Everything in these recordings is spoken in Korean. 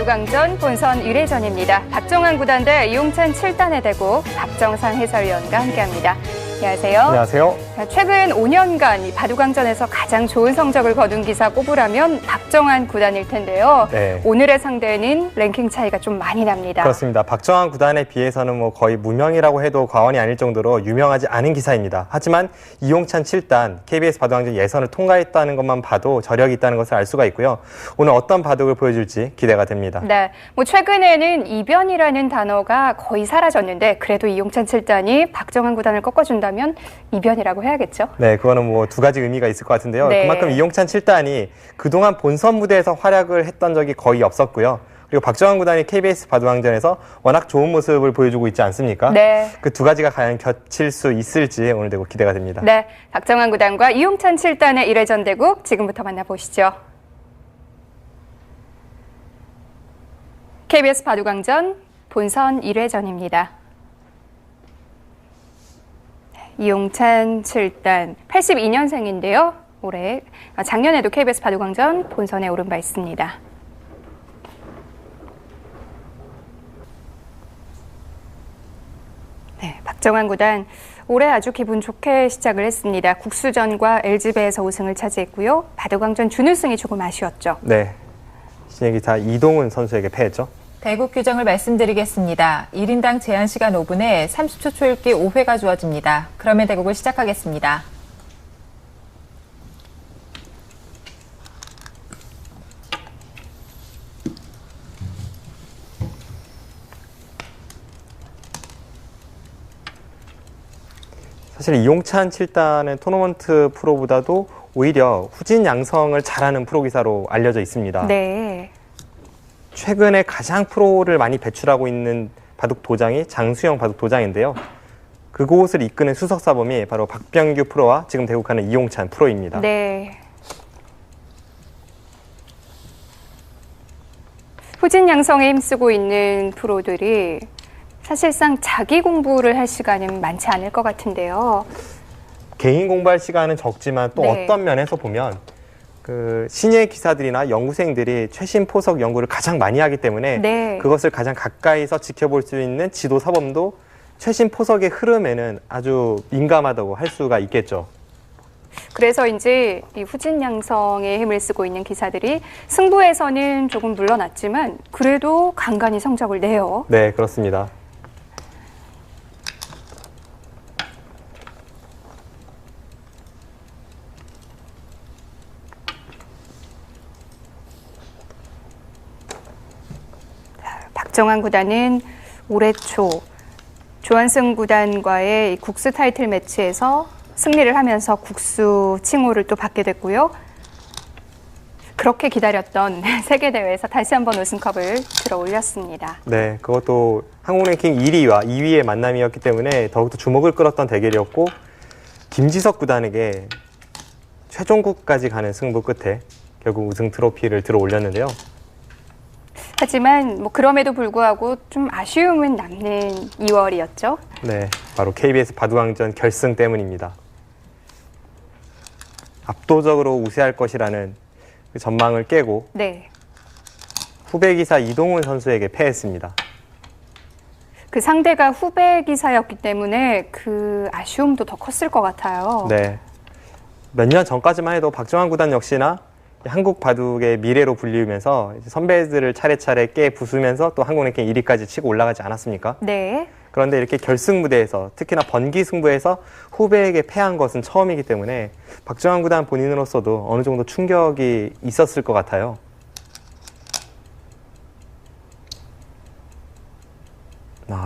바둑왕전 본선 1회전입니다. 박정환 구단 대 이용찬 7단의 대국, 박정상 해설위원과 함께합니다. 안녕하세요. 안녕하세요. 최근 5년간 이 바둑왕전에서 가장 좋은 성적을 거둔 기사 꼽으라면 박정환 구단일 텐데요. 네. 오늘의 상대는 랭킹 차이가 좀 많이 납니다. 그렇습니다. 박정환 구단에 비해서는 거의 무명이라고 해도 과언이 아닐 정도로 유명하지 않은 기사입니다. 하지만 이용찬 7단, KBS 바둑왕전 예선을 통과했다는 것만 봐도 저력이 있다는 것을 알 수가 있고요. 오늘 어떤 바둑을 보여줄지 기대가 됩니다. 네, 최근에는 이변이라는 단어가 거의 사라졌는데 그래도 이용찬 7단이 박정환 구단을 꺾어준다면 이변이라고 해야겠죠? 네, 그거는 두 가지 의미가 있을 것 같은데요. 네. 그만큼 이용찬 7단이 그동안 본선 무대에서 활약을 했던 적이 거의 없었고요. 그리고 박정환 구단이 KBS 바둑왕전에서 워낙 좋은 모습을 보여주고 있지 않습니까? 네. 그 두 가지가 과연 겹칠 수 있을지 오늘 대국 기대가 됩니다. 네, 박정환 구단과 이용찬 7단의 1회전 대국 지금부터 만나보시죠. KBS 바둑왕전 본선 1회전입니다. 이용찬 7단 82년생인데요. 작년에도 KBS 바둑왕전 본선에 오른 바 있습니다. 네, 박정환 구단 올해 아주 기분 좋게 시작을 했습니다. 국수전과 LG배에서 우승을 차지했고요. 바둑왕전 준우승이 조금 아쉬웠죠. 네, 신예 기사 이동훈 선수에게 패했죠. 대국 규정을 말씀드리겠습니다. 1인당 제한 시간 5분에 30초 초읽기 5회가 주어집니다. 그러면 대국을 시작하겠습니다. 사실 이용찬 7단은 토너먼트 프로보다도 오히려 후진 양성을 잘하는 프로기사로 알려져 있습니다. 네. 최근에 가장 프로를 많이 배출하고 있는 바둑 도장이 장수영 바둑 도장인데요. 그곳을 이끄는 수석사범이 바로 박병규 프로와 지금 대국하는 이용찬 프로입니다. 네. 후진 양성에 힘쓰고 있는 프로들이 사실상 자기 공부를 할 시간은 많지 않을 것 같은데요. 개인 공부할 시간은 적지만 또 네. 어떤 면에서 보면 신예 기사들이나 연구생들이 최신 포석 연구를 가장 많이 하기 때문에 네. 그것을 가장 가까이서 지켜볼 수 있는 지도 사범도 최신 포석의 흐름에는 아주 민감하다고 할 수가 있겠죠. 그래서인지 이 후진 양성에 힘을 쓰고 있는 기사들이 승부에서는 조금 물러났지만 그래도 간간히 성적을 내요. 네, 그렇습니다. 박정환 구단은 올해 초 조한승 구단과의 국수 타이틀 매치에서 승리를 하면서 국수 칭호를 또 받게 됐고요. 그렇게 기다렸던 세계대회에서 다시 한번 우승컵을 들어 올렸습니다. 네, 그것도 한국 랭킹 1위와 2위의 만남이었기 때문에 더욱더 주목을 끌었던 대결이었고 김지석 구단에게 최종국까지 가는 승부 끝에 결국 우승 트로피를 들어 올렸는데요. 하지만 그럼에도 불구하고 좀 아쉬움은 남는 2월이었죠. 네, 바로 KBS 바둑왕전 결승 때문입니다. 압도적으로 우세할 것이라는 그 전망을 깨고 네. 후배 기사 이동훈 선수에게 패했습니다. 그 상대가 후배 기사였기 때문에 그 아쉬움도 더 컸을 것 같아요. 네, 몇 년 전까지만 해도 박정환 구단 역시나 한국 바둑의 미래로 불리우면서 선배들을 차례차례 깨 부수면서 또 한국 랭킹 1위까지 치고 올라가지 않았습니까? 네. 그런데 이렇게 결승 무대에서 특히나 번기 승부에서 후배에게 패한 것은 처음이기 때문에 박정환 구단 본인으로서도 어느 정도 충격이 있었을 것 같아요.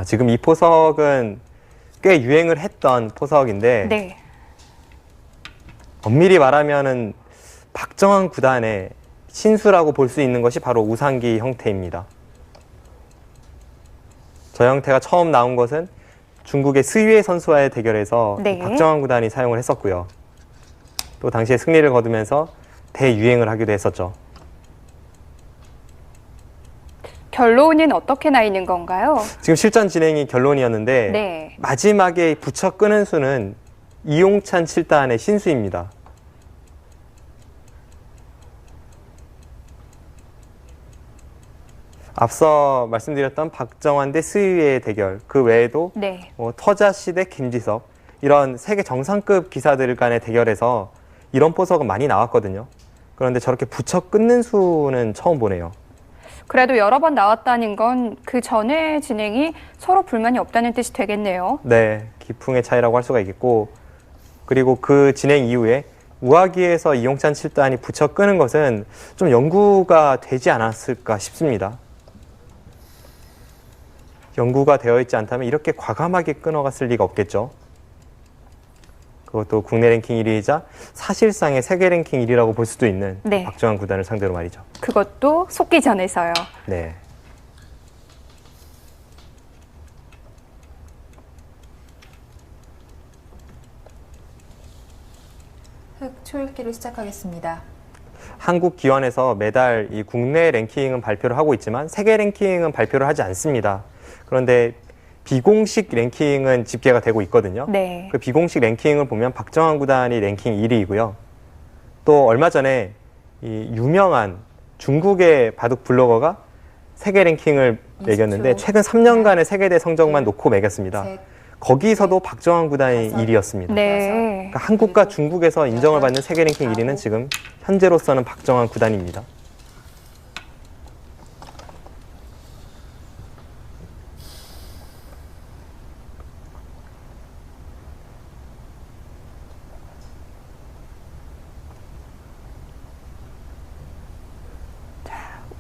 지금 이 포석은 꽤 유행을 했던 포석인데 네. 엄밀히 말하면은 박정환 구단의 신수라고 볼 수 있는 것이 바로 우상기 형태입니다. 저 형태가 처음 나온 것은 중국의 스위에 선수와의 대결에서 네. 박정환 구단이 사용을 했었고요. 또 당시에 승리를 거두면서 대유행을 하기도 했었죠. 결론은 어떻게 나 있는 건가요? 지금 실전 진행이 결론이었는데 네. 마지막에 붙여 끄는 수는 이용찬 7단의 신수입니다. 앞서 말씀드렸던 박정환 대 스위의 대결, 그 외에도 네. 터자시 대 김지섭, 이런 세계 정상급 기사들 간의 대결에서 이런 포석은 많이 나왔거든요. 그런데 저렇게 붙여 끊는 수는 처음 보네요. 그래도 여러 번 나왔다는 건 그 전에 진행이 서로 불만이 없다는 뜻이 되겠네요. 네, 기풍의 차이라고 할 수가 있겠고, 그리고 그 진행 이후에 우하기에서 이용찬 7단이 붙여 끄는 것은 좀 연구가 되지 않았을까 싶습니다. 연구가 되어 있지 않다면 이렇게 과감하게 끊어갔을 리가 없겠죠. 그것도 국내 랭킹 1위이자 사실상의 세계 랭킹 1위라고 볼 수도 있는 네. 박정환 구단을 상대로 말이죠. 그것도 속기전에서요. 네. 흑 초읽기를 시작하겠습니다. 한국 기원에서 매달 이 국내 랭킹은 발표를 하고 있지만 세계 랭킹은 발표를 하지 않습니다. 그런데 비공식 랭킹은 집계가 되고 있거든요. 네. 그 비공식 랭킹을 보면 박정환 구단이 랭킹 1위이고요. 또 얼마 전에 이 유명한 중국의 바둑 블로거가 세계 랭킹을 매겼는데 최근 3년간의 세계대 성적만 놓고 매겼습니다. 거기서도 박정환 구단이 1위였습니다. 네. 그러니까 한국과 중국에서 인정을 받는 세계 랭킹 1위는 지금 현재로서는 박정환 구단입니다.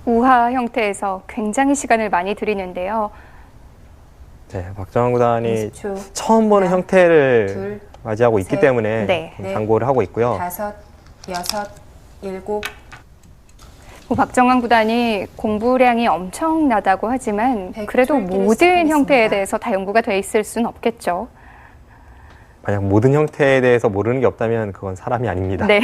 우하 형태에서 굉장히 시간을 많이 들이는데요. 네, 박정환 구단이 20초. 처음 보는 하나, 형태를 둘, 맞이하고 있기 셋, 때문에 네. 좀 강구를 하고 있고요. 5, 6, 7. 박정환 구단이 공부량이 엄청나다고 하지만 100 그래도 초읽기를 모든 시작하겠습니다. 형태에 대해서 다 연구가 돼 있을 수는 없겠죠. 만약 모든 형태에 대해서 모르는 게 없다면 그건 사람이 아닙니다. 네.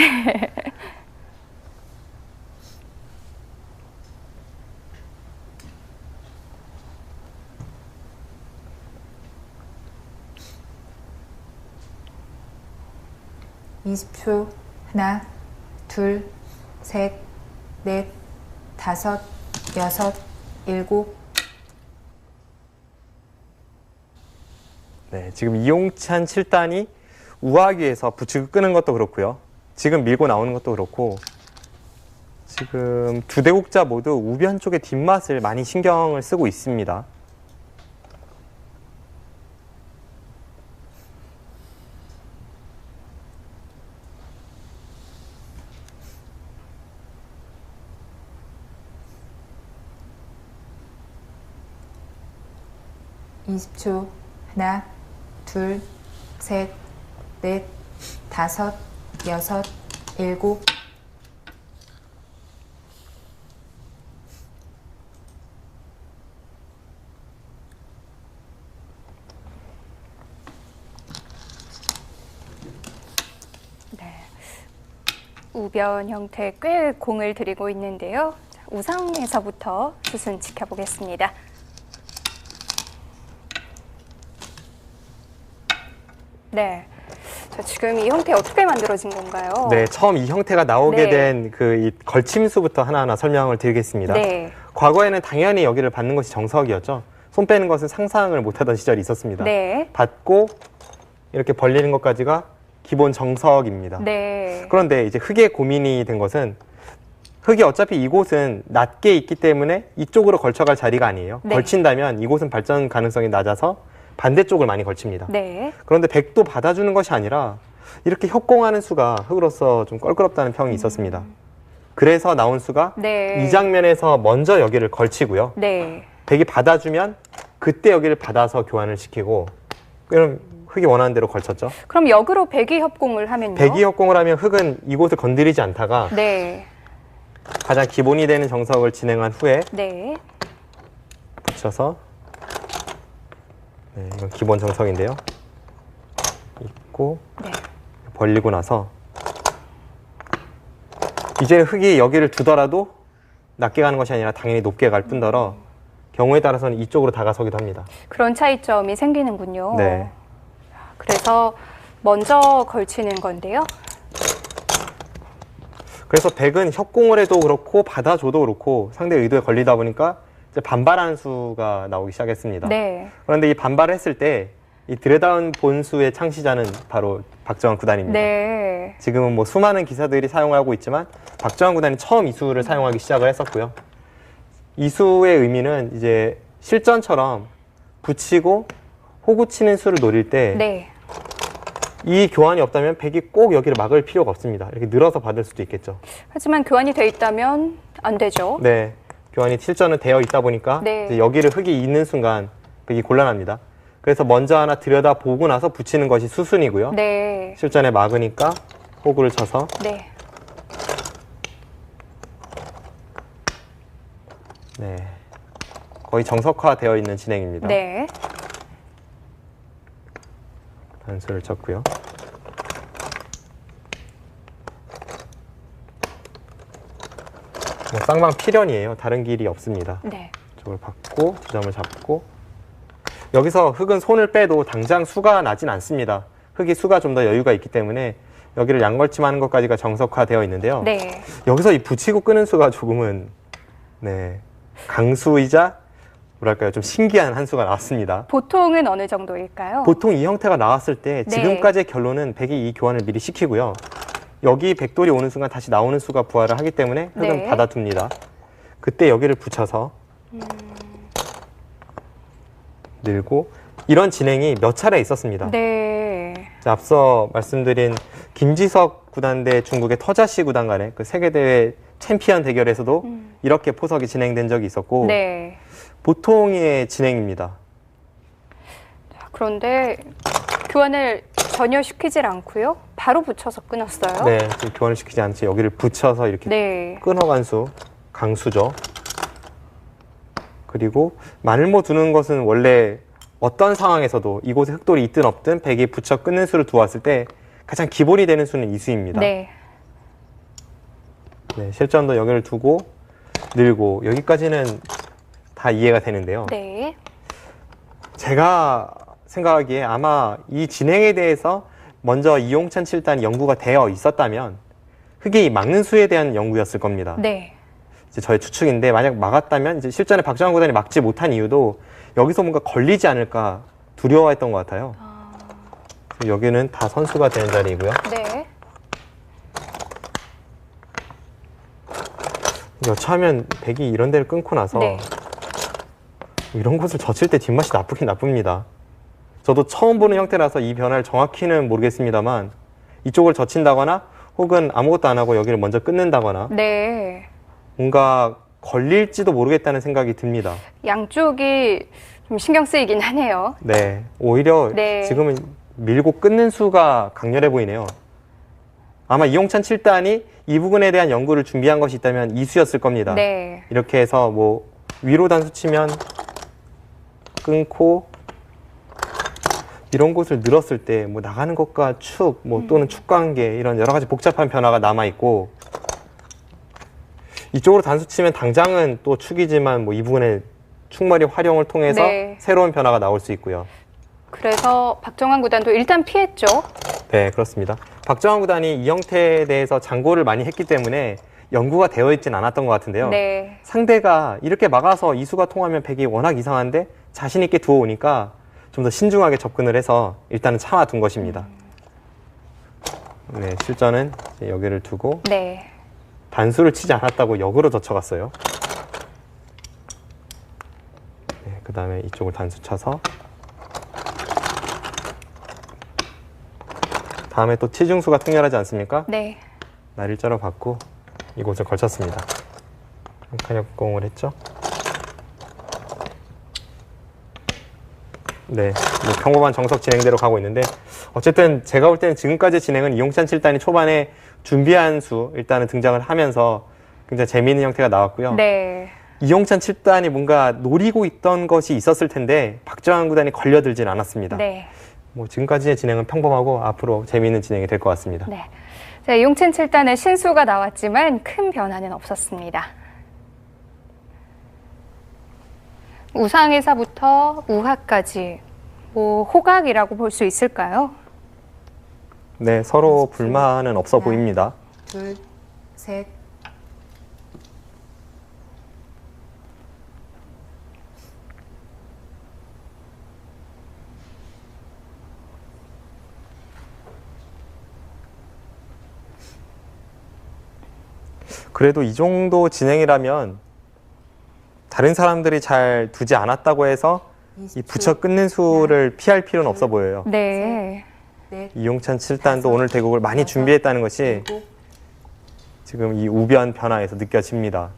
이십 초. 하나, 둘, 셋, 넷, 다섯, 여섯, 일곱. 네, 지금 이용찬 7단이 우하기에서 부축을 끄는 것도 그렇고요. 지금 밀고 나오는 것도 그렇고 지금 두 대국자 모두 우변 쪽의 뒷맛을 많이 신경을 쓰고 있습니다. 이십 초. 하나, 둘, 셋, 넷, 다섯, 여섯, 일곱. 네. 우변 형태 꽤 공을 들이고 있는데요. 자, 우상에서부터 수순 지켜보겠습니다. 네. 자, 지금 이 형태 어떻게 만들어진 건가요? 네, 처음 이 형태가 나오게 네. 된 그 이 걸침수부터 하나하나 설명을 드리겠습니다. 네. 과거에는 당연히 여기를 받는 것이 정석이었죠. 손 빼는 것은 상상을 못하던 시절이 있었습니다. 네. 받고 이렇게 벌리는 것까지가 기본 정석입니다. 네. 그런데 이제 흙의 고민이 된 것은 흙이 어차피 이곳은 낮게 있기 때문에 이쪽으로 걸쳐갈 자리가 아니에요. 네. 걸친다면 이곳은 발전 가능성이 낮아서 반대쪽을 많이 걸칩니다. 네. 그런데 백도 받아주는 것이 아니라 이렇게 협공하는 수가 흙으로서 좀 껄끄럽다는 평이 있었습니다. 그래서 나온 수가 네. 이 장면에서 먼저 여기를 걸치고요. 네. 백이 받아주면 그때 여기를 받아서 교환을 시키고 그럼 흙이 원하는 대로 걸쳤죠. 그럼 역으로 배기 협공을 하면요? 백이 협공을 하면 흙은 이곳을 건드리지 않다가 네. 가장 기본이 되는 정석을 진행한 후에 네. 붙여서 네, 이건 기본 정석인데요. 있고 네. 벌리고 나서 이제 흙이 여기를 두더라도 낮게 가는 것이 아니라 당연히 높게 갈 뿐더러 경우에 따라서는 이쪽으로 다가서기도 합니다. 그런 차이점이 생기는군요. 네. 그래서 먼저 걸치는 건데요. 그래서 백은 협공을 해도 그렇고 받아줘도 그렇고 상대 의도에 걸리다 보니까 이제 반발하는 수가 나오기 시작했습니다. 네. 그런데 이 반발을 했을 때 이 드레다운 본수의 창시자는 바로 박정환 구단입니다. 네. 지금은 뭐 수많은 기사들이 사용하고 있지만 박정환 구단이 처음 이 수를 사용하기 시작을 했었고요. 이 수의 의미는 이제 실전처럼 붙이고 호구 치는 수를 노릴 때 네. 이 교환이 없다면 백이 꼭 여기를 막을 필요가 없습니다. 이렇게 늘어서 받을 수도 있겠죠. 하지만 교환이 돼 있다면 안 되죠. 네, 교환이 실전은 되어 있다 보니까 네. 이제 여기를 흙이 있는 순간 백이 곤란합니다. 그래서 먼저 하나 들여다보고 나서 붙이는 것이 수순이고요. 네. 실전에 막으니까 호구를 쳐서 네. 네, 거의 정석화되어 있는 진행입니다. 네. 단수를 쳤고요. 뭐 쌍방 필연이에요. 다른 길이 없습니다. 네. 이쪽을 받고 지점을 잡고 여기서 흙은 손을 빼도 당장 수가 나진 않습니다. 흙이 수가 좀 더 여유가 있기 때문에 여기를 양걸침하는 것까지가 정석화되어 있는데요. 네. 여기서 이 붙이고 끄는 수가 조금은 네, 강수이자 뭐랄까요, 좀 신기한 한 수가 나왔습니다. 보통은 어느 정도일까요? 보통 이 형태가 나왔을 때 네. 지금까지의 결론은 백이 이 교환을 미리 시키고요. 여기 백돌이 오는 순간 다시 나오는 수가 부활을 하기 때문에 흙은 네. 받아둡니다. 그때 여기를 붙여서 늘고 이런 진행이 몇 차례 있었습니다. 네. 자, 앞서 말씀드린 김지석 구단 대 중국의 터자시 구단 간의 그 세계대회 챔피언 대결에서도 이렇게 포석이 진행된 적이 있었고 네. 보통의 진행입니다. 그런데 교환을 전혀 시키질 않고요. 바로 붙여서 끊었어요. 네, 그 교환을 시키지 않지 여기를 붙여서 이렇게 네. 끊어간 수, 강수죠. 그리고 마늘모 두는 것은 원래 어떤 상황에서도 이곳에 흑돌이 있든 없든 백이 붙여 끊는 수를 두었을 때 가장 기본이 되는 수는 이 수입니다. 네. 네, 실전도 여기를 두고 늘고 여기까지는 다 이해가 되는데요. 네. 제가 생각하기에 아마 이 진행에 대해서 먼저 이용찬 7단이 연구가 되어 있었다면 흑이 막는 수에 대한 연구였을 겁니다. 네. 이제 저의 추측인데 만약 막았다면 이제 실전에 박정환 구단이 막지 못한 이유도 여기서 뭔가 걸리지 않을까 두려워했던 것 같아요. 그래서 여기는 다 선수가 되는 자리이고요. 네. 여차하면 백이 이런 데를 끊고 나서 네. 이런 곳을 젖힐 때 뒷맛이 나쁘긴 나쁩니다. 저도 처음 보는 형태라서 이 변화를 정확히는 모르겠습니다만 이쪽을 젖힌다거나 혹은 아무것도 안 하고 여기를 먼저 끊는다거나 네. 뭔가 걸릴지도 모르겠다는 생각이 듭니다. 양쪽이 좀 신경 쓰이긴 하네요. 네, 오히려 네. 지금은 밀고 끊는 수가 강렬해 보이네요. 아마 이용찬 7단이 이 부분에 대한 연구를 준비한 것이 있다면 이 수였을 겁니다. 네. 이렇게 해서 뭐 위로 단수 치면 끊고 이런 곳을 늘었을 때 뭐 나가는 것과 축, 뭐 또는 축관계 이런 여러 가지 복잡한 변화가 남아 있고 이쪽으로 단수 치면 당장은 또 축이지만 뭐 이 부분에 축머리 활용을 통해서 네. 새로운 변화가 나올 수 있고요. 그래서 박정환 구단도 일단 피했죠. 네, 그렇습니다. 박정환 구단이 이 형태에 대해서 장고를 많이 했기 때문에 연구가 되어 있진 않았던 것 같은데요. 네. 상대가 이렇게 막아서 이수가 통하면 백이 워낙 이상한데 자신 있게 두어오니까 좀 더 신중하게 접근을 해서 일단은 참아둔 것입니다. 네, 실전은 이제 여기를 두고 네. 단수를 치지 않았다고 역으로 젖혀갔어요. 네, 그 다음에 이쪽을 단수 쳐서 다음에 또 치중수가 특별하지 않습니까? 네. 날일자로 받고 이곳을 걸쳤습니다. 칸역공을 했죠. 네, 뭐 평범한 정석 진행대로 가고 있는데 어쨌든 제가 볼 때는 지금까지 진행은 이용찬 7단이 초반에 준비한 수 일단은 등장을 하면서 굉장히 재미있는 형태가 나왔고요. 네. 이용찬 7단이 뭔가 노리고 있던 것이 있었을 텐데 박정환 구단이 걸려들진 않았습니다. 네. 뭐 지금까지의 진행은 평범하고 앞으로 재미있는 진행이 될 것 같습니다. 네. 자, 이용찬 7단의 신수가 나왔지만 큰 변화는 없었습니다. 우상에서부터 우하까지 뭐 호각이라고 볼 수 있을까요? 네, 서로 불만은 없어 보입니다. 둘, 셋. 그래도 이 정도 진행이라면 다른 사람들이 잘 두지 않았다고 해서 이 붙여 끊는 수를 피할 필요는 없어 보여요. 네. 이용찬 7단도 오늘 대국을 많이 준비했다는 것이 지금 이 우변 변화에서 느껴집니다.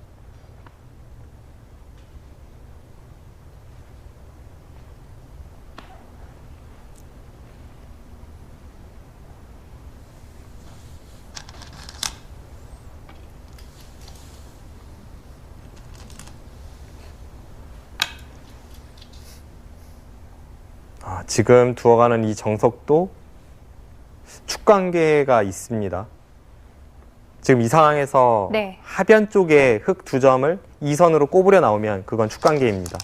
지금 두어가는 이 정석도 축관계가 있습니다. 지금 이 상황에서 네. 하변 쪽에 흙 2점을 2선으로 꼬부려 나오면 그건 축관계입니다.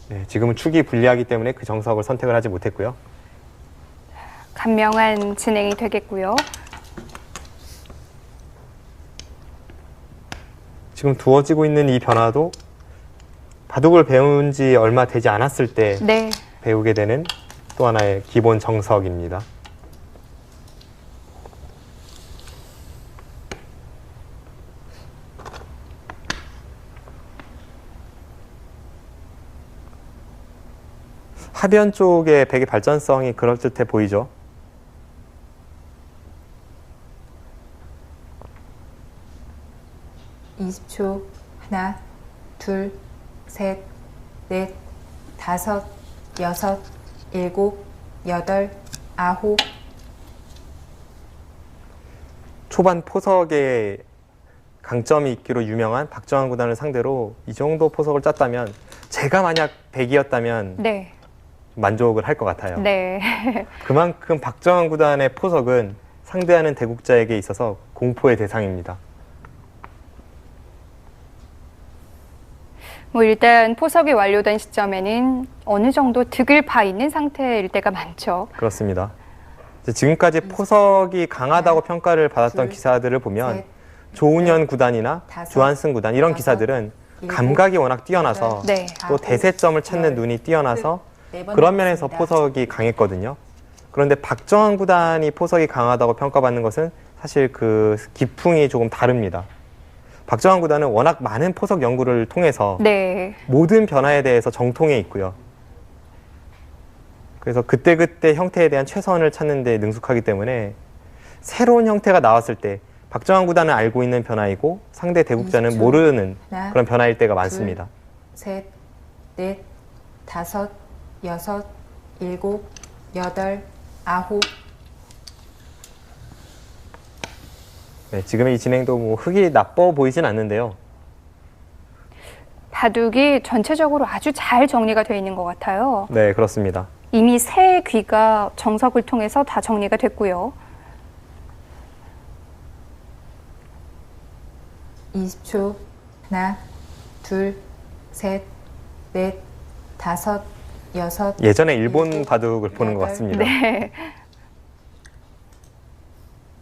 네, 지금은 축이 불리하기 때문에 그 정석을 선택을 하지 못했고요. 간명한 진행이 되겠고요. 지금 두어지고 있는 이 변화도 바둑을 배운 지 얼마 되지 않았을 때 네. 배우게 되는 또 하나의 기본 정석입니다. 하변 쪽의 백의 발전성이 그럴듯해 보이죠. (20초) 하나, 둘, 셋, 넷, 다섯, 여섯, 일곱, 여덟, 아홉. 초반 포석에 강점이 있기로 유명한 박정환 구단을 상대로 이 정도 포석을 짰다면 제가 만약 백이었다면 네. 만족을 할 것 같아요. 네. 그만큼 박정환 구단의 포석은 상대하는 대국자에게 있어서 공포의 대상입니다. 뭐 일단 포석이 완료된 시점에는 어느 정도 득을 봐 있는 상태일 때가 많죠. 그렇습니다. 지금까지 포석이 강하다고 평가를 받았던 둘, 기사들을 보면 셋, 조은현 구단이나 다섯, 조한승 구단 이런 여섯, 기사들은 일곱, 감각이 워낙 뛰어나서 네. 또 대세점을 찾는 눈이 뛰어나서 그런 면에서 포석이 강했거든요. 그런데 박정환 구단이 포석이 강하다고 평가받는 것은 사실 그 기풍이 조금 다릅니다. 박정환 구단은 워낙 많은 포석 연구를 통해서 네. 모든 변화에 대해서 정통해 있고요. 그래서 그때그때 형태에 대한 최선을 찾는 데 능숙하기 때문에 새로운 형태가 나왔을 때 박정환 구단은 알고 있는 변화이고 상대 대국자는 20초. 모르는 하나, 그런 변화일 때가 많습니다. 셋, 넷, 다섯, 여섯, 일곱, 여덟, 아홉. 네, 지금의 이 진행도 뭐 흙이 나빠 보이진 않는데요. 바둑이 전체적으로 아주 잘 정리가 되어 있는 것 같아요. 네, 그렇습니다. 이미 세 귀가 정석을 통해서 다 정리가 됐고요. 20초. 하나, 둘, 셋, 넷, 다섯, 여섯. 예전에 일본 일곱, 바둑을 보는 것 여덟. 같습니다. 네.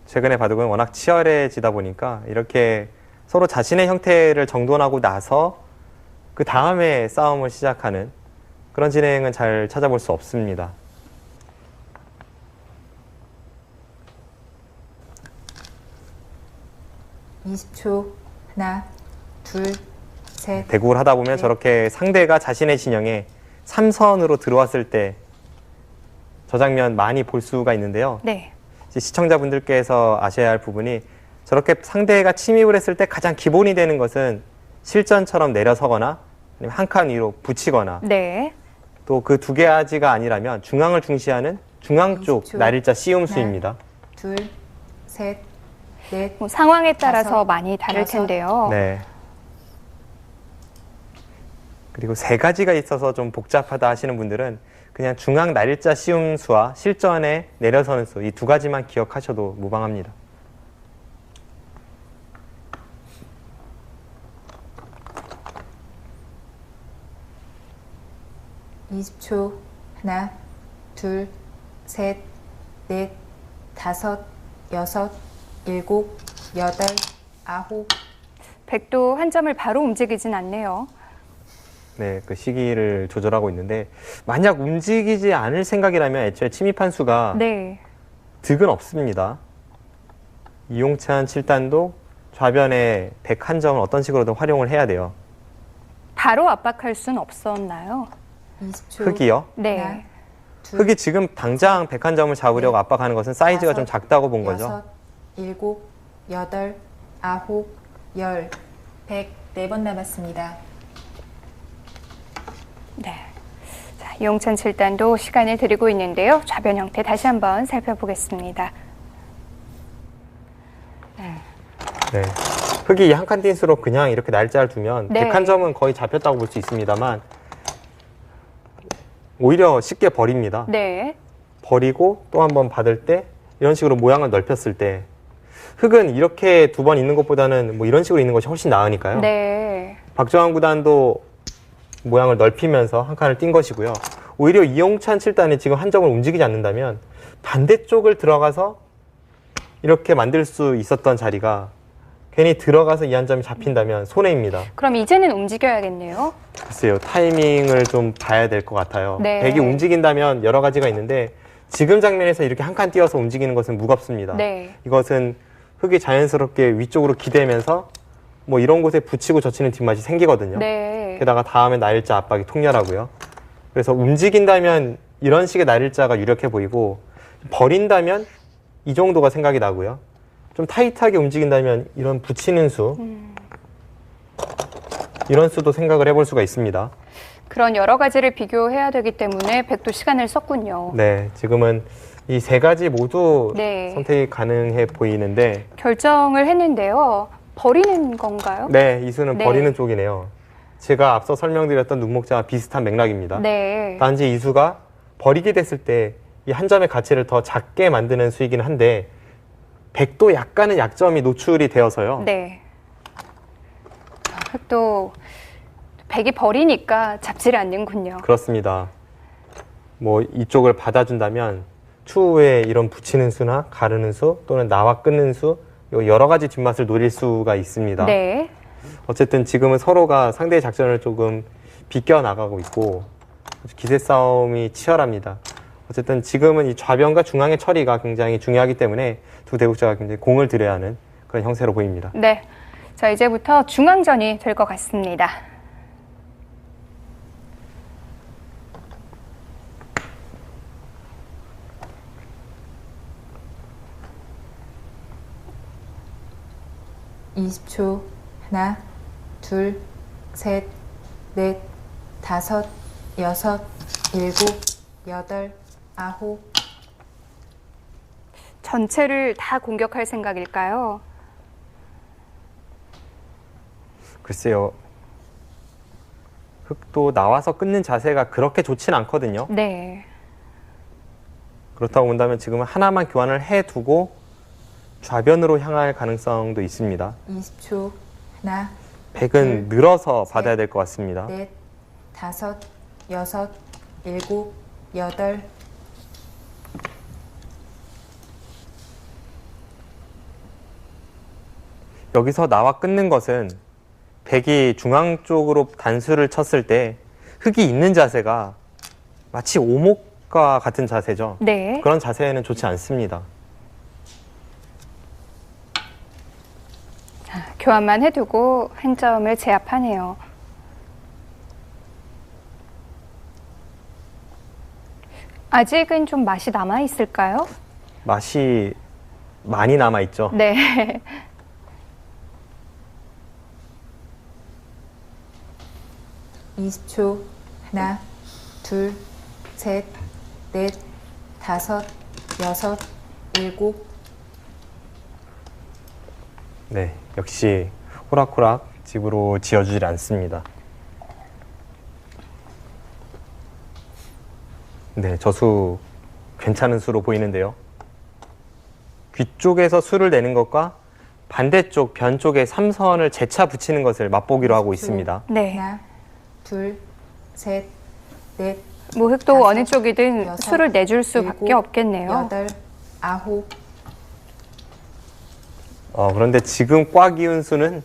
최근의 바둑은 워낙 치열해지다 보니까 이렇게 서로 자신의 형태를 정돈하고 나서 그 다음에 싸움을 시작하는 그런 진행은 잘 찾아볼 수 없습니다. (20초) 하나, 둘, 셋. 대국을 하다 보면 네. 저렇게 상대가 자신의 진영에 3선으로 들어왔을 때 저 장면 많이 볼 수가 있는데요. 네. 이제 시청자분들께서 아셔야 할 부분이 저렇게 상대가 침입을 했을 때 가장 기본이 되는 것은 실전처럼 내려서거나 아니면 한 칸 위로 붙이거나 네. 또 그 두 가지가 아니라면 중앙을 중시하는 중앙 쪽 20초. 날일자 씌움수입니다. 둘, 셋, 넷. 뭐 상황에 따라서 다섯, 많이 다를 여섯. 텐데요. 네. 그리고 세 가지가 있어서 좀 복잡하다 하시는 분들은 그냥 중앙 날일자 씌움수와 실전에 내려서는 수 이 두 가지만 기억하셔도 무방합니다. (20초) 하나, 둘, 셋, 넷, 다섯, 여섯, 일곱, 여덟, 아홉. 백도 한 점을 바로 움직이진 않네요. 네, 그 시기를 조절하고 있는데 만약 움직이지 않을 생각이라면 애초에 침입한 수가 네. 득은 없습니다. 이용찬 7단도 좌변에 101점을 어떤 식으로든 활용을 해야 돼요. 바로 압박할 수는 없었나요? 20초. 흑이요. 네. 하나, 둘, 흑이 지금 당장 101점을 잡으려고 네. 압박하는 것은 사이즈가 좀 다섯, 작다고 본 거죠. 6, 7, 8, 9, 10, 104번 남았습니다. 네. 자, 이용찬 7단도 시간을 드리고 있는데요. 좌변 형태 다시 한번 살펴보겠습니다. 네. 흑이 한 칸 띵수로 그냥 이렇게 날짜를 두면 네. 101점은 거의 잡혔다고 볼 수 있습니다만 오히려 쉽게 버립니다. 네. 버리고 또 한 번 받을 때 이런 식으로 모양을 넓혔을 때 흑은 이렇게 두 번 있는 것보다는 뭐 이런 식으로 있는 것이 훨씬 나으니까요. 네. 박정환 구단도 모양을 넓히면서 한 칸을 띈 것이고요. 오히려 이용찬 7단이 지금 한 점을 움직이지 않는다면 반대쪽을 들어가서 이렇게 만들 수 있었던 자리가 괜히 들어가서 이 한 점이 잡힌다면 손해입니다. 그럼 이제는 움직여야겠네요. 글쎄요, 타이밍을 좀 봐야 될 것 같아요. 네. 백이 움직인다면 여러 가지가 있는데 지금 장면에서 이렇게 한 칸 띄어서 움직이는 것은 무겁습니다. 네. 이것은 흑이 자연스럽게 위쪽으로 기대면서 뭐 이런 곳에 붙이고 젖히는 뒷맛이 생기거든요. 네. 게다가 다음에 날일자 압박이 통렬하고요. 그래서 움직인다면 이런 식의 날일자가 유력해 보이고 버린다면 이 정도가 생각이 나고요. 좀 타이트하게 움직인다면 이런 붙이는 수 이런 수도 생각을 해볼 수가 있습니다. 그런 여러 가지를 비교해야 되기 때문에 백도 시간을 썼군요. 네, 지금은 이 세 가지 모두 네. 선택이 가능해 보이는데 결정을 했는데요. 버리는 건가요? 네, 이 수는 네. 버리는 쪽이네요. 제가 앞서 설명드렸던 눈목자와 비슷한 맥락입니다. 네. 단지 이 수가 버리게 됐을 때 이 한 점의 가치를 더 작게 만드는 수이긴 한데 백도 약간의 약점이 노출이 되어서요. 네. 또 백이 버리니까 잡지를 않는군요. 그렇습니다. 뭐 이쪽을 받아준다면 추후에 이런 붙이는 수나 가르는 수 또는 나와 끊는 수 여러 가지 뒷맛을 노릴 수가 있습니다. 네. 어쨌든 지금은 서로가 상대의 작전을 조금 비껴 나가고 있고 기세 싸움이 치열합니다. 어쨌든 지금은 이 좌변과 중앙의 처리가 굉장히 중요하기 때문에 두 대국자가 굉장히 공을 들여야 하는 그런 형세로 보입니다. 네. 자, 이제부터 중앙전이 될 것 같습니다. (20초) 하나, 둘, 셋, 넷, 다섯, 여섯, 일곱, 여덟, 아홉. 전체를 다 공격할 생각일까요? 글쎄요. 흑도 나와서 끊는 자세가 그렇게 좋진 않거든요. 네. 그렇다고 본다면 지금은 하나만 교환을 해두고 좌변으로 향할 가능성도 있습니다. 20초 하나, 백은 둘, 늘어서 셋, 받아야 될 것 같습니다. 넷, 다섯, 여섯, 일곱, 여덟. 여기서 나와 끊는 것은 백이 중앙 쪽으로 단수를 쳤을 때 흑이 있는 자세가 마치 오목과 같은 자세죠. 네. 그런 자세는 좋지 않습니다. 교환만 해두고 한 점을 제압하네요. 아직은 좀 맛이 남아있을까요? 맛이 많이 남아있죠. 네. (20초) 하나, 둘, 셋, 넷, 다섯, 여섯, 일곱. 네, 역시 호락호락 집으로 지어주질 않습니다. 네, 저수 괜찮은 수로 보이는데요. 귀 쪽에서 수를 내는 것과 반대쪽 변 쪽에 3선을 재차 붙이는 것을 맛보기로 하고 있습니다. 네. 하나, 둘, 셋, 넷, 뭐 흑도 다섯, 어느 쪽이든 여섯, 수를 내줄 수밖에 일곱, 없겠네요. 여덟, 아홉. 그런데 지금 꽉 이은 수는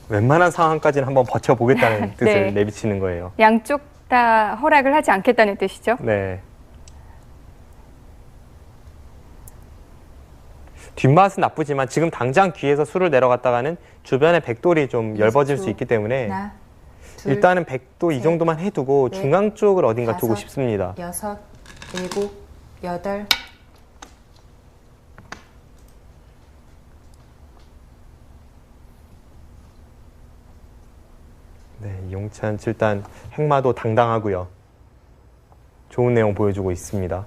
웬만한 상황까지는 한번 버텨보겠다는 뜻을 네. 내비치는 거예요. 양쪽 다 허락을 하지 않겠다는 뜻이죠. 네. 뒷맛은 나쁘지만 지금 당장 귀에서 술을 내려갔다가는 주변에 백돌이 좀 엷어질 수 있기 때문에 하나, 둘, 일단은 백도 이 셋, 정도만 해두고 넷, 중앙 쪽을 어딘가 두고 다섯, 싶습니다. 6, 7, 8. 네, 이용찬 7단 행마도 당당하고요. 좋은 내용 보여주고 있습니다.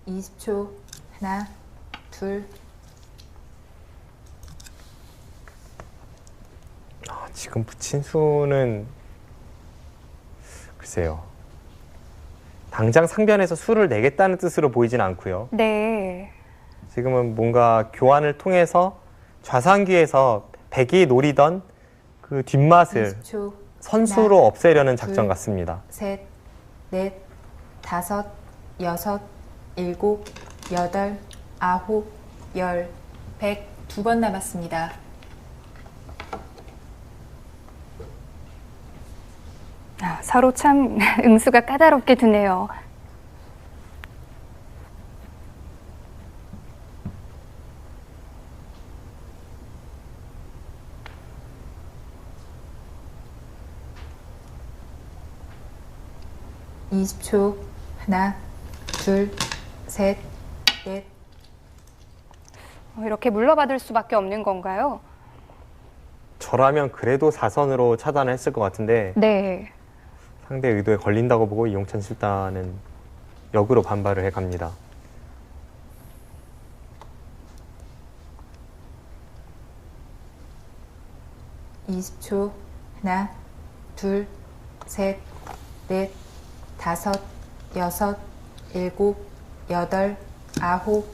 이십 초. 하나, 둘. 지금 붙인 수는 글쎄요. 당장 상변에서 수를 내겠다는 뜻으로 보이진 않고요. 네. 지금은 뭔가 교환을 통해서 좌상귀에서 백이 노리던 그 뒷맛을 20초. 선수로 하나, 없애려는 작전 둘, 같습니다. 셋, 넷, 다섯, 여섯, 일곱, 여덟, 아홉, 열, 100. 2번 남았습니다. 서로 참 응수가 까다롭게 두네요. 이십 초. 하나, 둘, 셋, 넷. 이렇게 물러받을 수밖에 없는 건가요? 저라면 그래도 4선으로 차단을 했을 것 같은데 네. 상대 의도에 걸린다고 보고 이용찬 7단은 역으로 반발을 해갑니다. 이십 초. 하나, 둘, 셋, 넷, 다섯, 여섯, 일곱, 여덟, 아홉.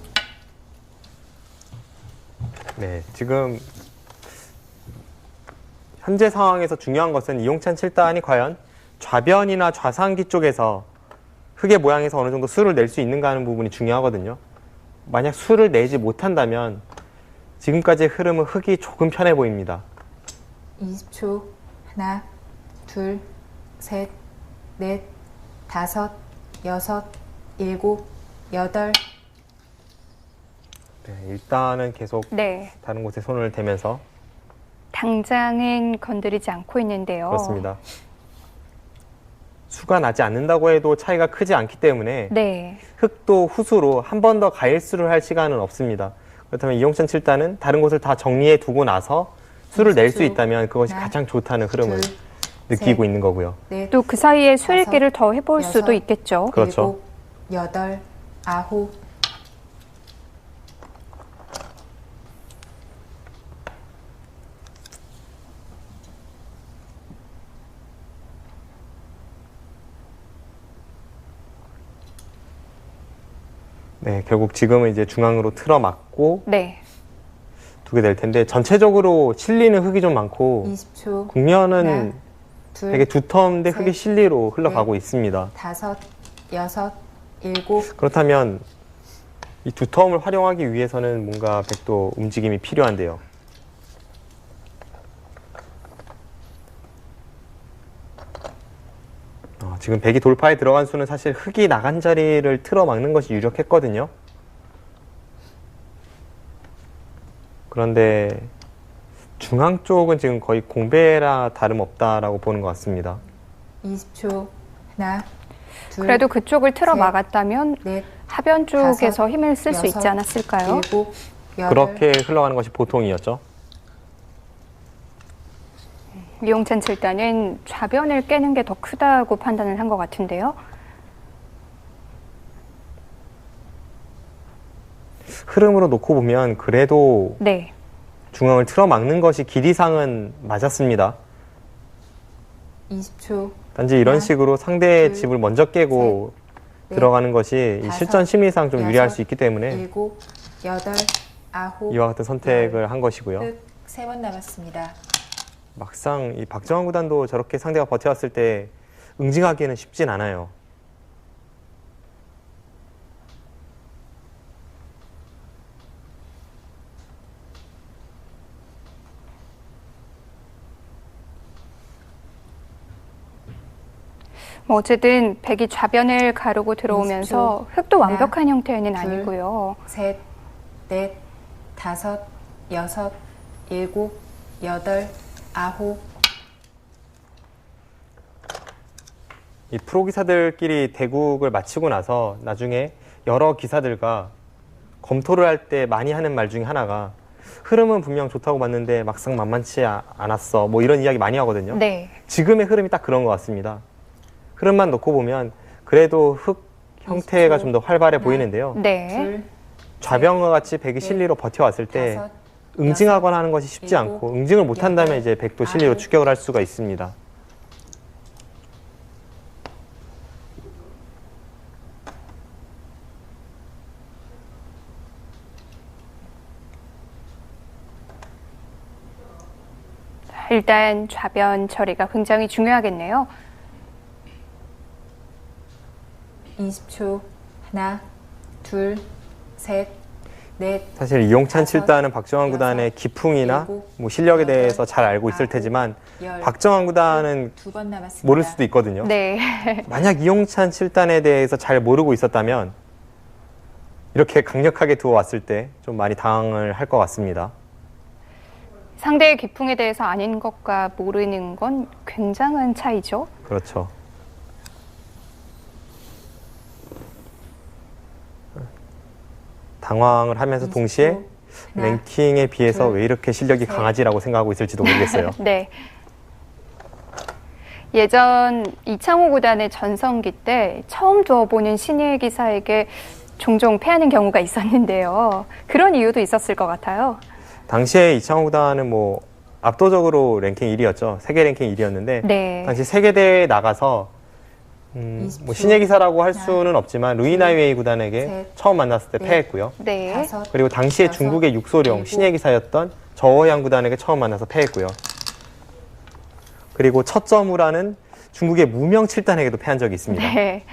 네, 지금 현재 상황에서 중요한 것은 이용찬 7단이 과연 좌변이나 좌상기 쪽에서 흙의 모양에서 어느 정도 수를 낼 수 있는가 하는 부분이 중요하거든요. 만약 수를 내지 못한다면 지금까지의 흐름은 흙이 조금 편해 보입니다. 20초. 하나, 둘, 셋, 넷, 다섯, 여섯, 일곱, 여덟. 네, 일단은 계속 네. 다른 곳에 손을 대면서 당장은 건드리지 않고 있는데요. 그렇습니다. 수가 나지 않는다고 해도 차이가 크지 않기 때문에 네. 흙도 후수로 한 번 더 가일수를 할 시간은 없습니다. 그렇다면 이용찬 7단은 다른 곳을 다 정리해 두고 나서 수를 낼 수 있다면 그것이 하나, 가장 좋다는 흐름을 둘, 느끼고 셋, 있는 거고요. 넷, 또 그 사이에 수 다섯, 읽기를 더 해볼 여섯, 수도 있겠죠. 그렇죠. 일곱, 여덟, 아홉. 네, 결국 지금은 이제 중앙으로 틀어 막고 네. 두게 될 텐데 전체적으로 실리는 흙이 좀 많고 20초. 국면은 하나, 둘, 되게 두터운데 셋, 흙이 실리로 흘러가고 있습니다. 다섯, 여섯, 일곱. 그렇다면 이 두터움을 활용하기 위해서는 뭔가 백도 움직임이 필요한데요. 지금 백이 돌파에 들어간 수는 사실 흙이 나간 자리를 틀어 막는 것이 유력했거든요. 그런데 중앙 쪽은 지금 거의 공배라 다름없다라고 보는 것 같습니다. 20초. 하나, 둘, 그래도 그쪽을 틀어 셋, 막았다면 넷, 하변 쪽에서 다섯, 힘을 쓸 수 있지 여섯, 않았을까요? 일곱, 여덟. 그렇게 흘러가는 것이 보통이었죠. 이용찬 7단은 좌변을 깨는 게 더 크다고 판단을 한 것 같은데요. 흐름으로 놓고 보면 그래도 네. 중앙을 틀어 막는 것이 길이상은 맞았습니다. 20초. 단지 이런 하나, 식으로 상대의 둘, 집을 먼저 깨고 넷, 들어가는 것이 이 다섯, 실전 심리상 좀 유리할 여섯, 수 있기 때문에 일곱, 여덟, 아홉. 이와 같은 선택을 한 것이고요. 끝. 3번 남았습니다. 막상 이 박정환 구단도 저렇게 상대가 버텨왔을 때 응징하기에는 쉽진 않아요. 뭐 어쨌든 백이 좌변을 가르고 들어오면서 흙도 하나, 완벽한 형태는 둘, 아니고요. 셋, 넷, 다섯, 여섯, 일곱, 여덟, 아홉. 이 프로 기사들끼리 대국을 마치고 나서 나중에 여러 기사들과 검토를 할 때 많이 하는 말 중에 하나가 흐름은 분명 좋다고 봤는데 막상 만만치 않았어. 뭐 이런 이야기 많이 하거든요. 네. 지금의 흐름이 딱 그런 것 같습니다. 흐름만 놓고 보면 그래도 흙 형태가 좀 더 활발해 보이는데요. 네. 둘, 좌변과 같이 백이 실리로 버텨왔을 때 다섯, 응징하거나 하는 것이 쉽지 일곱, 않고 응징을 못한다면 여덟, 이제 백도 실리로 아홉. 추격을 할 수가 있습니다. 일단 좌변 처리가 굉장히 중요하겠네요. 20초. 하나, 둘, 셋, 넷. 사실 이용찬 다섯, 7단은 박정환 여섯, 구단의 기풍이나 일곱, 뭐 실력에 여덟, 대해서 잘 알고 있을 아홉, 테지만 열. 박정환 구단은 두 번 남았습니다. 모를 수도 있거든요. 네. 만약 이용찬 7단에 대해서 잘 모르고 있었다면 이렇게 강력하게 두어왔을 때 좀 많이 당황을 할 것 같습니다. 상대의 기풍에 대해서 아는 것과 모르는 건 굉장한 차이죠. 그렇죠. 당황을 하면서 동시에 하나, 랭킹에 비해서 둘, 왜 이렇게 실력이 셋. 강하지라고 생각하고 있을지도 모르겠어요. 네. 예전 이창호 구단의 전성기 때 처음 두어보는 신예 기사에게 종종 패하는 경우가 있었는데요. 그런 이유도 있었을 것 같아요. 당시에 이창호 구단은 뭐 압도적으로 랭킹 1위였죠. 세계 랭킹 1위였는데 네. 당시 세계대회에 나가서 20초. 뭐 신예 기사라고 할 하나, 수는 없지만 루이나이웨이 구단에게 셋, 처음 만났을 때 넷, 패했고요. 네. 다섯, 그리고 당시에 여섯, 중국의 육소룡 일곱, 신예 기사였던 저어양 구단에게 처음 만나서 패했고요. 그리고 첫 점우라는 중국의 무명 7단에게도 패한 적이 있습니다. 네.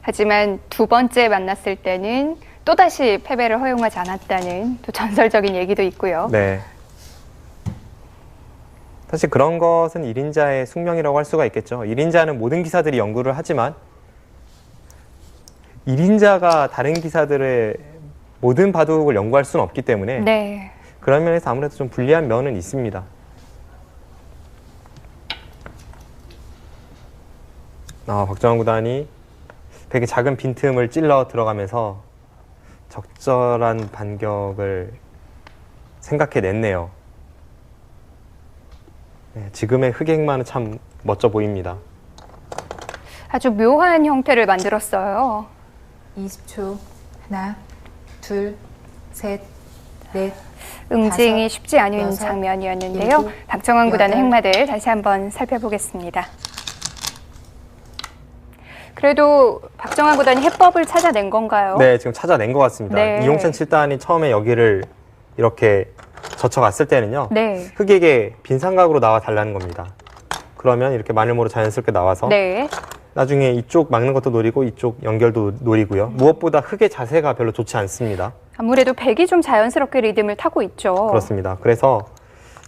하지만 두 번째 만났을 때는 또다시 패배를 허용하지 않았다는 또 전설적인 얘기도 있고요. 네. 사실 그런 것은 1인자의 숙명이라고 할 수가 있겠죠. 1인자는 모든 기사들이 연구를 하지만 1인자가 다른 기사들의 모든 바둑을 연구할 수는 없기 때문에 네. 그런 면에서 아무래도 좀 불리한 면은 있습니다. 박정환 구단이 되게 작은 빈틈을 찔러 들어가면서 적절한 반격을 생각해냈네요. 네, 지금의 흑액만은 참 멋져 보입니다. 아주 묘한 형태를 만들었어요. 20초. 하나, 둘, 셋, 넷. 응징이 다섯, 쉽지 않은 여섯, 장면이었는데요. 일곱, 박정환 구단의 여덟. 행마들 다시 한번 살펴보겠습니다. 그래도 박정환 구단이 해법을 찾아낸 건가요? 네, 지금 찾아낸 것 같습니다. 네. 이용찬 7단이 처음에 여기를 이렇게 젖혀갔을 때는요. 네. 흑액에 빈 삼각으로 나와 달라는 겁니다. 그러면 이렇게 마늘모로 자연스럽게 나와서 네. 나중에 이쪽 막는 것도 노리고 이쪽 연결도 노리고요. 무엇보다 흑의 자세가 별로 좋지 않습니다. 아무래도 백이 좀 자연스럽게 리듬을 타고 있죠. 그렇습니다. 그래서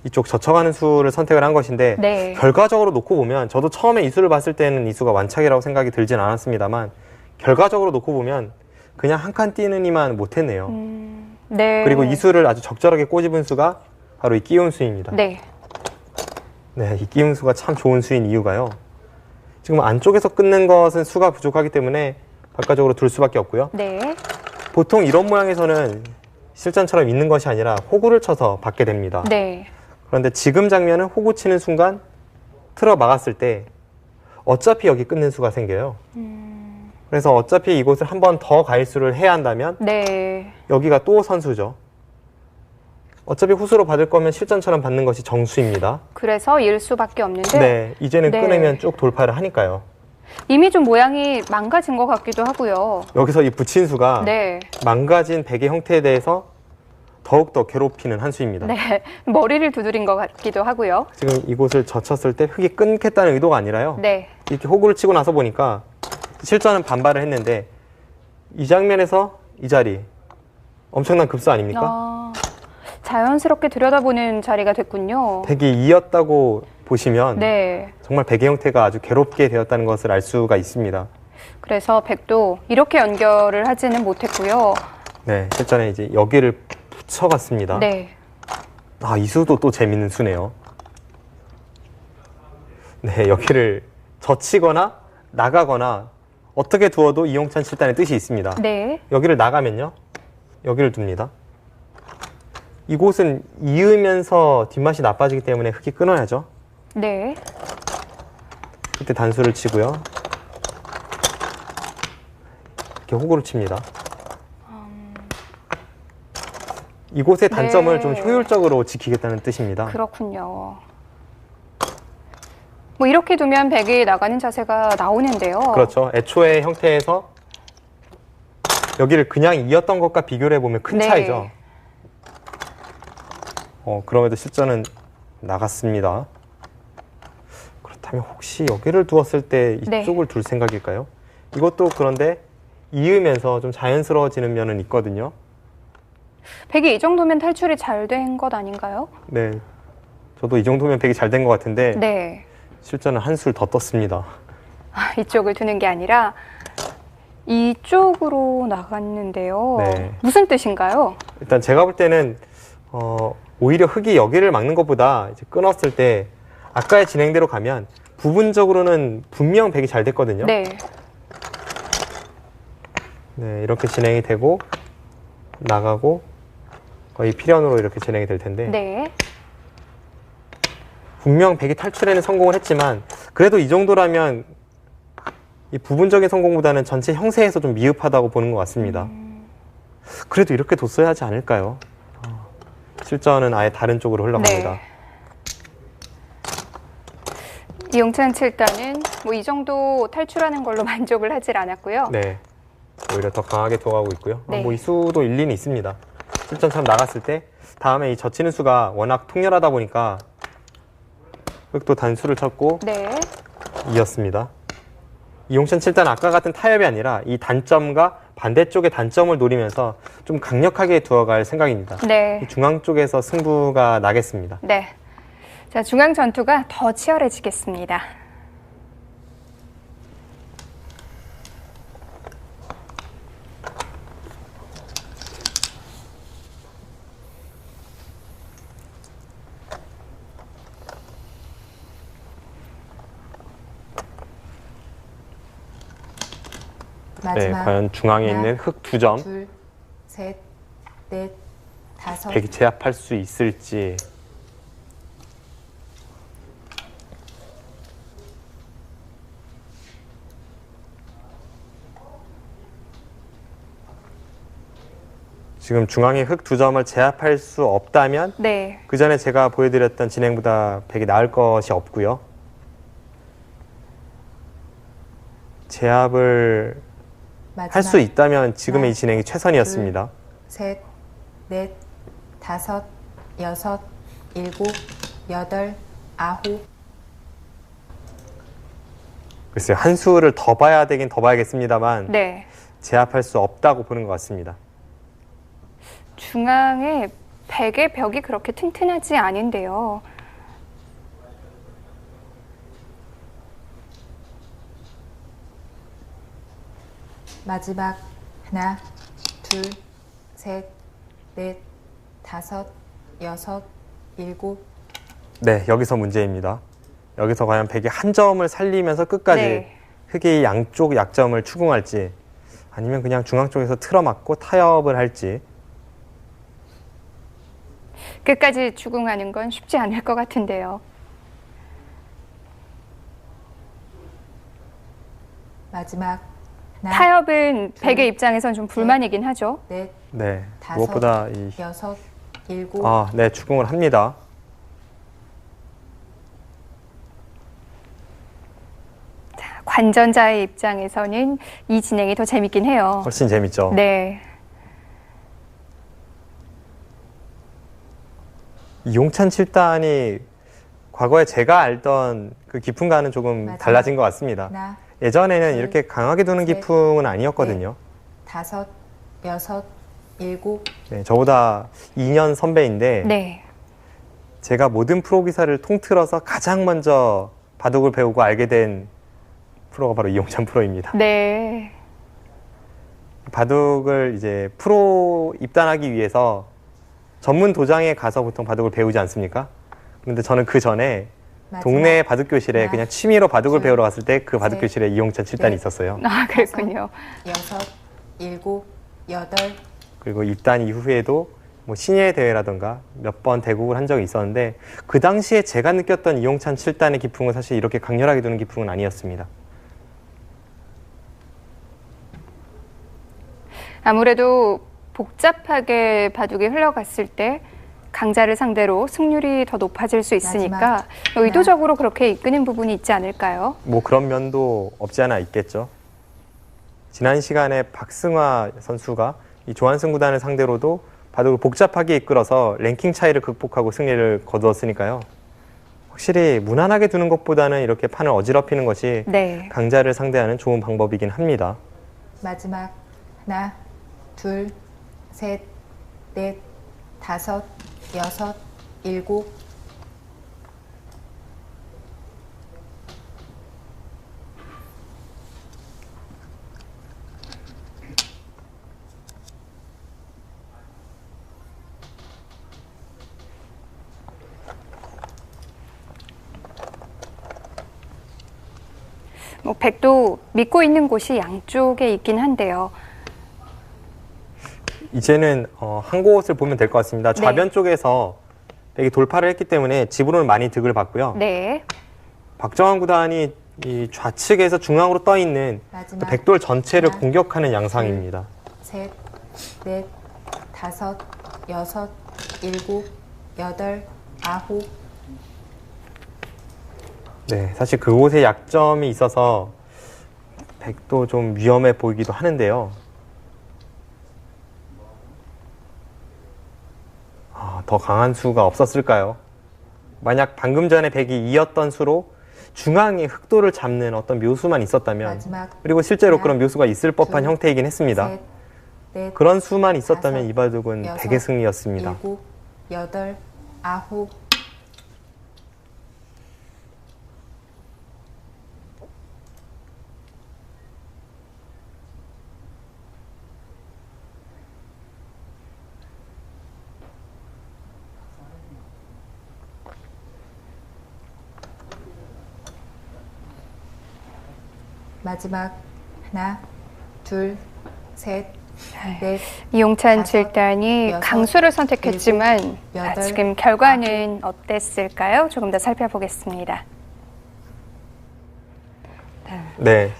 이쪽 젖혀가는 수를 선택을 한 것인데 네. 결과적으로 놓고 보면 저도 처음에 이 수를 봤을 때는 이 수가 완착이라고 생각이 들진 않았습니다만 결과적으로 놓고 보면 그냥 한 칸 띄는 이만 못했네요. 네. 그리고 이 수를 아주 적절하게 꼬집은 수가 바로 이 끼운 수입니다. 네. 네, 이 끼운 수가 참 좋은 수인 이유가요. 지금 안쪽에서 끊는 것은 수가 부족하기 때문에 바깥쪽으로 둘 수밖에 없고요. 네. 보통 이런 모양에서는 실전처럼 있는 것이 아니라 호구를 쳐서 받게 됩니다. 네. 그런데 지금 장면은 호구 치는 순간 틀어 막았을 때 어차피 여기 끊는 수가 생겨요. 그래서 어차피 이곳을 한 번 더 가일수를 해야 한다면 네. 여기가 또 선수죠. 어차피 후수로 받을 거면 실전처럼 받는 것이 정수입니다. 그래서 일 수밖에 없는데 네, 이제는 네. 끊으면 쭉 돌파를 하니까요. 이미 좀 모양이 망가진 것 같기도 하고요. 여기서 이 붙인 수가 네. 망가진 백의 형태에 대해서 더욱더 괴롭히는 한 수입니다. 네. 머리를 두드린 것 같기도 하고요. 지금 이곳을 젖혔을 때 흙이 끊겠다는 의도가 아니라요. 네. 이렇게 호구를 치고 나서 보니까 실전은 반발을 했는데 이 장면에서 이 자리 엄청난 급수 아닙니까? 자연스럽게 들여다보는 자리가 됐군요. 백이 2였다고 보시면 네. 정말 백의 형태가 아주 괴롭게 되었다는 것을 알 수가 있습니다. 그래서 백도 이렇게 연결을 하지는 못했고요. 네, 실전에 이제 여기를 붙여갔습니다. 네. 아, 이 수도 또 재밌는 수네요. 네, 여기를 젖히거나 나가거나 어떻게 두어도 이용찬 7단의 뜻이 있습니다. 네. 여기를 나가면요, 여기를 둡니다. 이곳은 이으면서 뒷맛이 나빠지기 때문에 흙이 끊어야죠. 네. 그때 단수를 치고요. 이렇게 호구를 칩니다. 이곳의 단점을 네. 좀 효율적으로 지키겠다는 뜻입니다. 그렇군요. 뭐 이렇게 두면 백이 나가는 자세가 나오는데요. 그렇죠. 애초의 형태에서 여기를 그냥 이었던 것과 비교를 해보면 큰 네. 차이죠. 그럼에도 실전은 나갔습니다. 그렇다면 혹시 여기를 두었을 때 이쪽을 둘 생각일까요? 이것도 그런데 이으면서 좀 자연스러워지는 면은 있거든요. 백이 이 정도면 탈출이 잘 된 것 아닌가요? 네, 저도 이 정도면 백이 잘 된 것 같은데 네. 실전은 한술 더 떴습니다. 아, 이쪽을 두는 게 아니라 이쪽으로 나갔는데요. 네. 무슨 뜻인가요? 일단 제가 볼 때는 오히려 흙이 여기를 막는 것보다 이제 끊었을 때 아까의 진행대로 가면 부분적으로는 분명 백이 잘 됐거든요. 네. 네, 이렇게 진행이 되고 나가고 거의 필연으로 이렇게 진행이 될 텐데 네. 분명 백이 탈출에는 성공을 했지만 그래도 이 정도라면 이 부분적인 성공보다는 전체 형세에서 좀 미흡하다고 보는 것 같습니다. 그래도 이렇게 뒀어야 하지 않을까요? 실전은 아예 다른 쪽으로 흘러갑니다. 네. 이용찬 7단은 뭐 이 정도 탈출하는 걸로 만족을 하질 않았고요. 네, 오히려 더 강하게 도가고 있고요. 네. 뭐 이 수도 일리는 있습니다. 실전처럼 나갔을 때 다음에 이 젖히는 수가 워낙 통렬하다 보니까 흙도 단수를 쳤고 네. 이었습니다. 이용찬 7단 아까 같은 타협이 아니라 이 단점과 반대쪽의 단점을 노리면서 좀 강력하게 두어갈 생각입니다. 네. 이 중앙 쪽에서 승부가 나겠습니다. 네. 자, 중앙 전투가 더 치열해지겠습니다. 네, 마지막 과연 중앙에 하나, 있는 흙 2점 둘, 셋, 넷, 다섯. 백이 제압할 수 있을지. 지금 중앙에 흙 2점을 제압할 수 없다면 네. 그 전에 제가 보여드렸던 진행보다 백이 나을 것이 없고요. 제압을 마지막 할 수 있다면 지금의 하나, 이 진행이 최선이었습니다. 셋, 넷, 다섯, 여섯, 일곱, 여덟, 아홉. 글쎄요, 한 수를 더 봐야 되긴 더 봐야겠습니다만 네. 제압할 수 없다고 보는 것 같습니다. 중앙에 백의 벽이 그렇게 튼튼하지 않은데요. 마지막 하나, 둘, 셋, 넷, 다섯, 여섯, 일곱. 네, 여기서 문제입니다. 여기서 과연 백이 한 점을 살리면서 끝까지 네. 흙의 양쪽 약점을 추궁할지 아니면 그냥 중앙 쪽에서 틀어막고 타협을 할지. 끝까지 추궁하는 건 쉽지 않을 것 같은데요. 마지막 하나, 타협은 백의 입장에선 좀 불만이긴 하죠. 넷, 네, 다섯, 무엇보다 여섯, 일곱. 네, 추궁을 합니다. 관전자의 입장에서는 이 진행이 더 재밌긴 해요. 훨씬 재밌죠. 네. 이용찬 7단이 과거에 제가 알던 그 기풍과는 조금 맞아요. 달라진 것 같습니다. 하나, 예전에는 둘, 이렇게 강하게 두는 셋, 기풍은 아니었거든요. 다섯, 여섯, 일곱. 네, 저보다 2년 선배인데 네. 제가 모든 프로 기사를 통틀어서 가장 먼저 바둑을 배우고 알게 된 프로가 바로 이용찬 프로입니다. 네. 바둑을 이제 프로 입단하기 위해서 전문 도장에 가서 보통 바둑을 배우지 않습니까? 그런데 저는 그 전에 동네 바둑 교실에 그냥 취미로 바둑을 배우러 갔을 때 그 바둑 교실에 이용찬 7단이 있었어요. 아, 그랬군요. 여섯, 일곱, 여덟. 그리고 입단 이후에도 뭐 신예 대회라던가 몇 번 대국을 한 적이 있었는데 그 당시에 제가 느꼈던 이용찬 7단의 기풍은 사실 이렇게 강렬하게 두는 기풍은 아니었습니다. 아무래도 복잡하게 바둑이 흘러갔을 때 강자를 상대로 승률이 더 높아질 수 있으니까 의도적으로 그렇게 이끄는 부분이 있지 않을까요? 뭐 그런 면도 없지 않아 있겠죠. 지난 시간에 박승화 선수가 이 조한승 구단을 상대로도 바둑을 복잡하게 이끌어서 랭킹 차이를 극복하고 승리를 거두었으니까요. 확실히 무난하게 두는 것보다는 이렇게 판을 어지럽히는 것이 네. 강자를 상대하는 좋은 방법이긴 합니다. 마지막 하나, 둘, 셋, 넷, 다섯, 여섯, 일곱. 뭐 백도 믿고 있는 곳이 양쪽에 있긴 한데요. 이제는 한 곳을 보면 될 것 같습니다. 좌변 쪽에서 백이 돌파를 했기 때문에 집으로는 많이 득을 봤고요. 네. 박정환 구단이 이 좌측에서 중앙으로 떠 있는 마지막 백돌 전체를 하나, 공격하는 양상입니다. 셋, 넷, 다섯, 여섯, 일곱, 여덟, 아홉. 네, 사실 그곳에 약점이 있어서 백도 좀 위험해 보이기도 하는데요. 더 강한 수가 없었을까요? 만약 방금 전에 백이 이었던 수로 중앙에 흑도를 잡는 어떤 묘수만 있었다면, 마지막 그리고 실제로 하나, 그런 묘수가 있을 법한 둘, 형태이긴 했습니다. 셋, 넷, 그런 수만 있었다면 다섯, 이 바둑은 여섯, 백의 승리였습니다. 일곱, 여덟, 아홉. 마지막 하나, 둘, 셋, 넷. 이용찬 다섯, 7단이 여섯, 강수를 선택했지만 일곱, 여덟, 지금 결과는 어땠을까요? 조금 더 살펴보겠습니다. 네,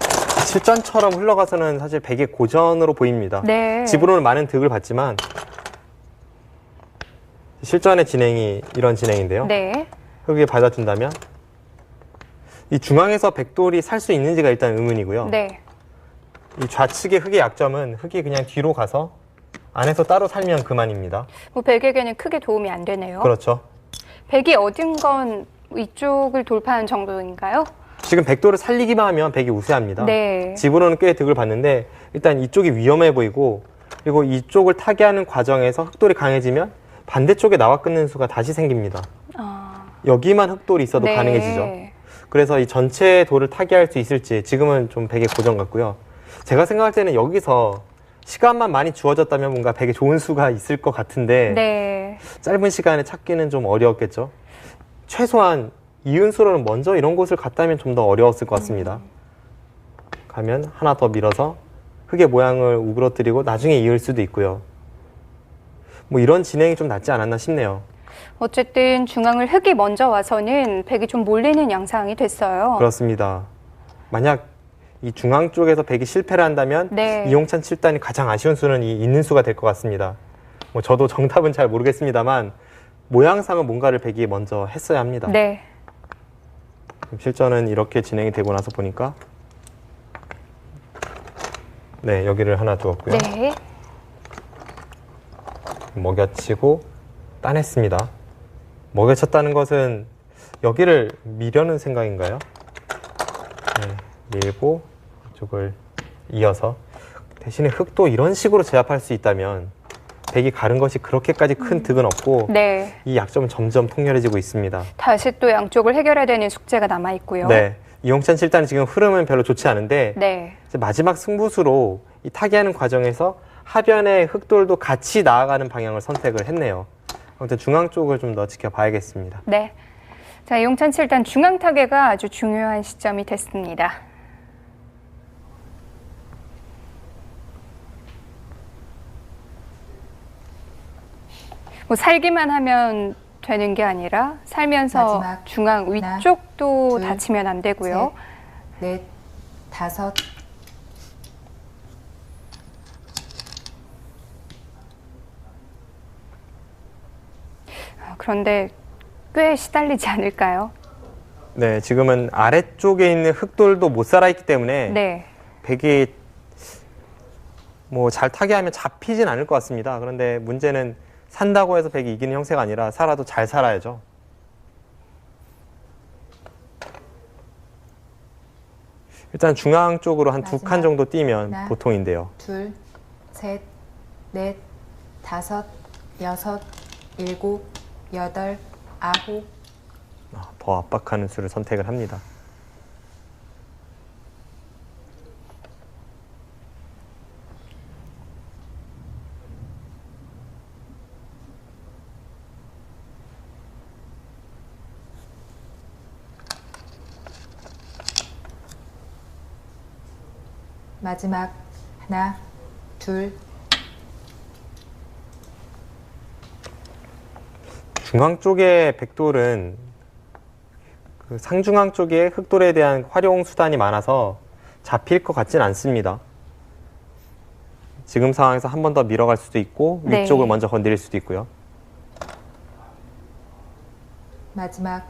실전처럼 흘러가서는 사실 백의 고전으로 보입니다. 네. 집으로는 많은 득을 봤지만 실전의 진행이 이런 진행인데요. 네. 흑이 받아준다면 이 중앙에서 백돌이 살 수 있는지가 일단 의문이고요. 네. 이 좌측의 흑의 약점은 흑이 그냥 뒤로 가서 안에서 따로 살면 그만입니다. 뭐 백에게는 크게 도움이 안 되네요. 그렇죠. 백이 얻은 건 이쪽을 돌파한 정도인가요? 지금 백돌을 살리기만 하면 백이 우세합니다. 네. 집으로는 꽤 득을 봤는데 일단 이쪽이 위험해 보이고, 그리고 이쪽을 타개하는 과정에서 흑돌이 강해지면 반대쪽에 나와 끊는 수가 다시 생깁니다. 여기만 흑돌이 있어도 네. 가능해지죠. 그래서 이 전체 돌을 타개할 수 있을지 지금은 좀 백의 고전 같고요. 제가 생각할 때는 여기서 시간만 많이 주어졌다면 뭔가 백에 좋은 수가 있을 것 같은데 네. 짧은 시간에 찾기는 좀 어려웠겠죠. 최소한 이은수로는 먼저 이런 곳을 갔다면 좀 더 어려웠을 것 같습니다. 가면 하나 더 밀어서 흑의 모양을 우그러뜨리고 나중에 이을 수도 있고요. 뭐 이런 진행이 좀 낫지 않았나 싶네요. 어쨌든 중앙을 흑이 먼저 와서는 백이 좀 몰리는 양상이 됐어요. 그렇습니다. 만약 이 중앙 쪽에서 백이 실패를 한다면 네. 이용찬 7단이 가장 아쉬운 수는 이 있는 수가 될 것 같습니다. 뭐 저도 정답은 잘 모르겠습니다만 모양상은 뭔가를 백이 먼저 했어야 합니다. 네. 실전은 이렇게 진행이 되고 나서 보니까 네, 여기를 하나 두었고요. 네. 먹여치고 따냈습니다. 먹여쳤다는 것은 여기를 미려는 생각인가요? 네, 밀고 이쪽을 이어서 대신에 흑도 이런 식으로 제압할 수 있다면 백이 가른 것이 그렇게까지 큰 득은 없고 네. 이 약점은 점점 통렬해지고 있습니다. 다시 또 양쪽을 해결해야 되는 숙제가 남아 있고요. 네, 이용찬 7단은 지금 흐름은 별로 좋지 않은데 네. 이제 마지막 승부수로 이 타기하는 과정에서 하변의 흑돌도 같이 나아가는 방향을 선택을 했네요. 아무튼 중앙 쪽을 좀 더 지켜봐야겠습니다. 네. 자, 이용찬 7단 중앙 타개가 아주 중요한 시점이 됐습니다. 뭐 살기만 하면 되는 게 아니라 살면서 마지막 중앙 하나, 위쪽도 둘, 다치면 안 되고요. 넷, 다섯. 그런데 꽤 시달리지 않을까요? 네, 지금은 아래쪽에 있는 흑돌도 못 살아있기 때문에 네. 백이 뭐 잘 타게 하면 잡히진 않을 것 같습니다. 그런데 문제는 산다고 해서 백이 이기는 형세가 아니라 살아도 잘 살아야죠. 일단 중앙 쪽으로 한 두 칸 마지막 정도 뛰면 하나. 보통인데요. 둘, 셋, 넷, 다섯, 여섯, 일곱, 여덟, 아홉. 더 압박하는 수를 선택을 합니다. 마지막 하나, 둘, 중앙 쪽의 백돌은 그 상중앙 쪽에 흑돌에 대한 활용 수단이 많아서 잡힐 것 같진 않습니다. 지금 상황에서 한 번 더 밀어갈 수도 있고 네. 위쪽을 먼저 건드릴 수도 있고요. 마지막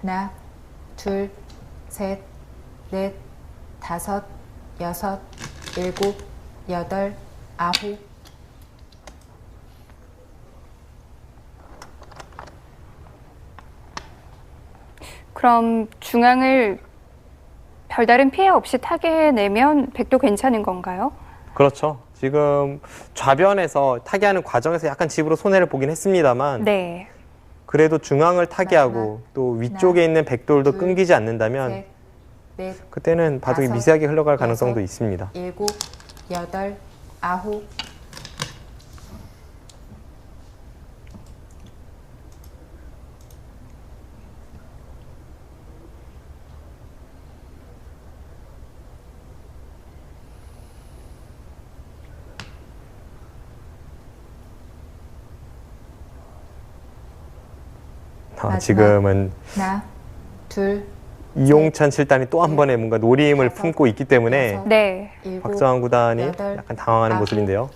하나, 둘, 셋, 넷, 다섯, 여섯, 일곱, 여덟, 아홉. 그럼 중앙을 별다른 피해 없이 타게 내면 백도 괜찮은 건가요? 그렇죠. 지금 좌변에서 타개하는 과정에서 약간 집으로 손해를 보긴 했습니다만 네. 그래도 중앙을 타개하고 또 위쪽에 있는 백돌도 둘, 끊기지 않는다면 셋, 넷, 그때는 바둑이 다섯, 미세하게 흘러갈 가능성도 여섯, 있습니다. 일곱, 여덟, 아홉. 마지막. 지금은 하나, 둘, 이용찬 7단이 또 한 넷, 번의 뭔가 노림을 다섯, 품고 있기 때문에 여섯, 네. 일곱, 박정환 구단이 여덟, 약간 당황하는 아홉. 모습인데요.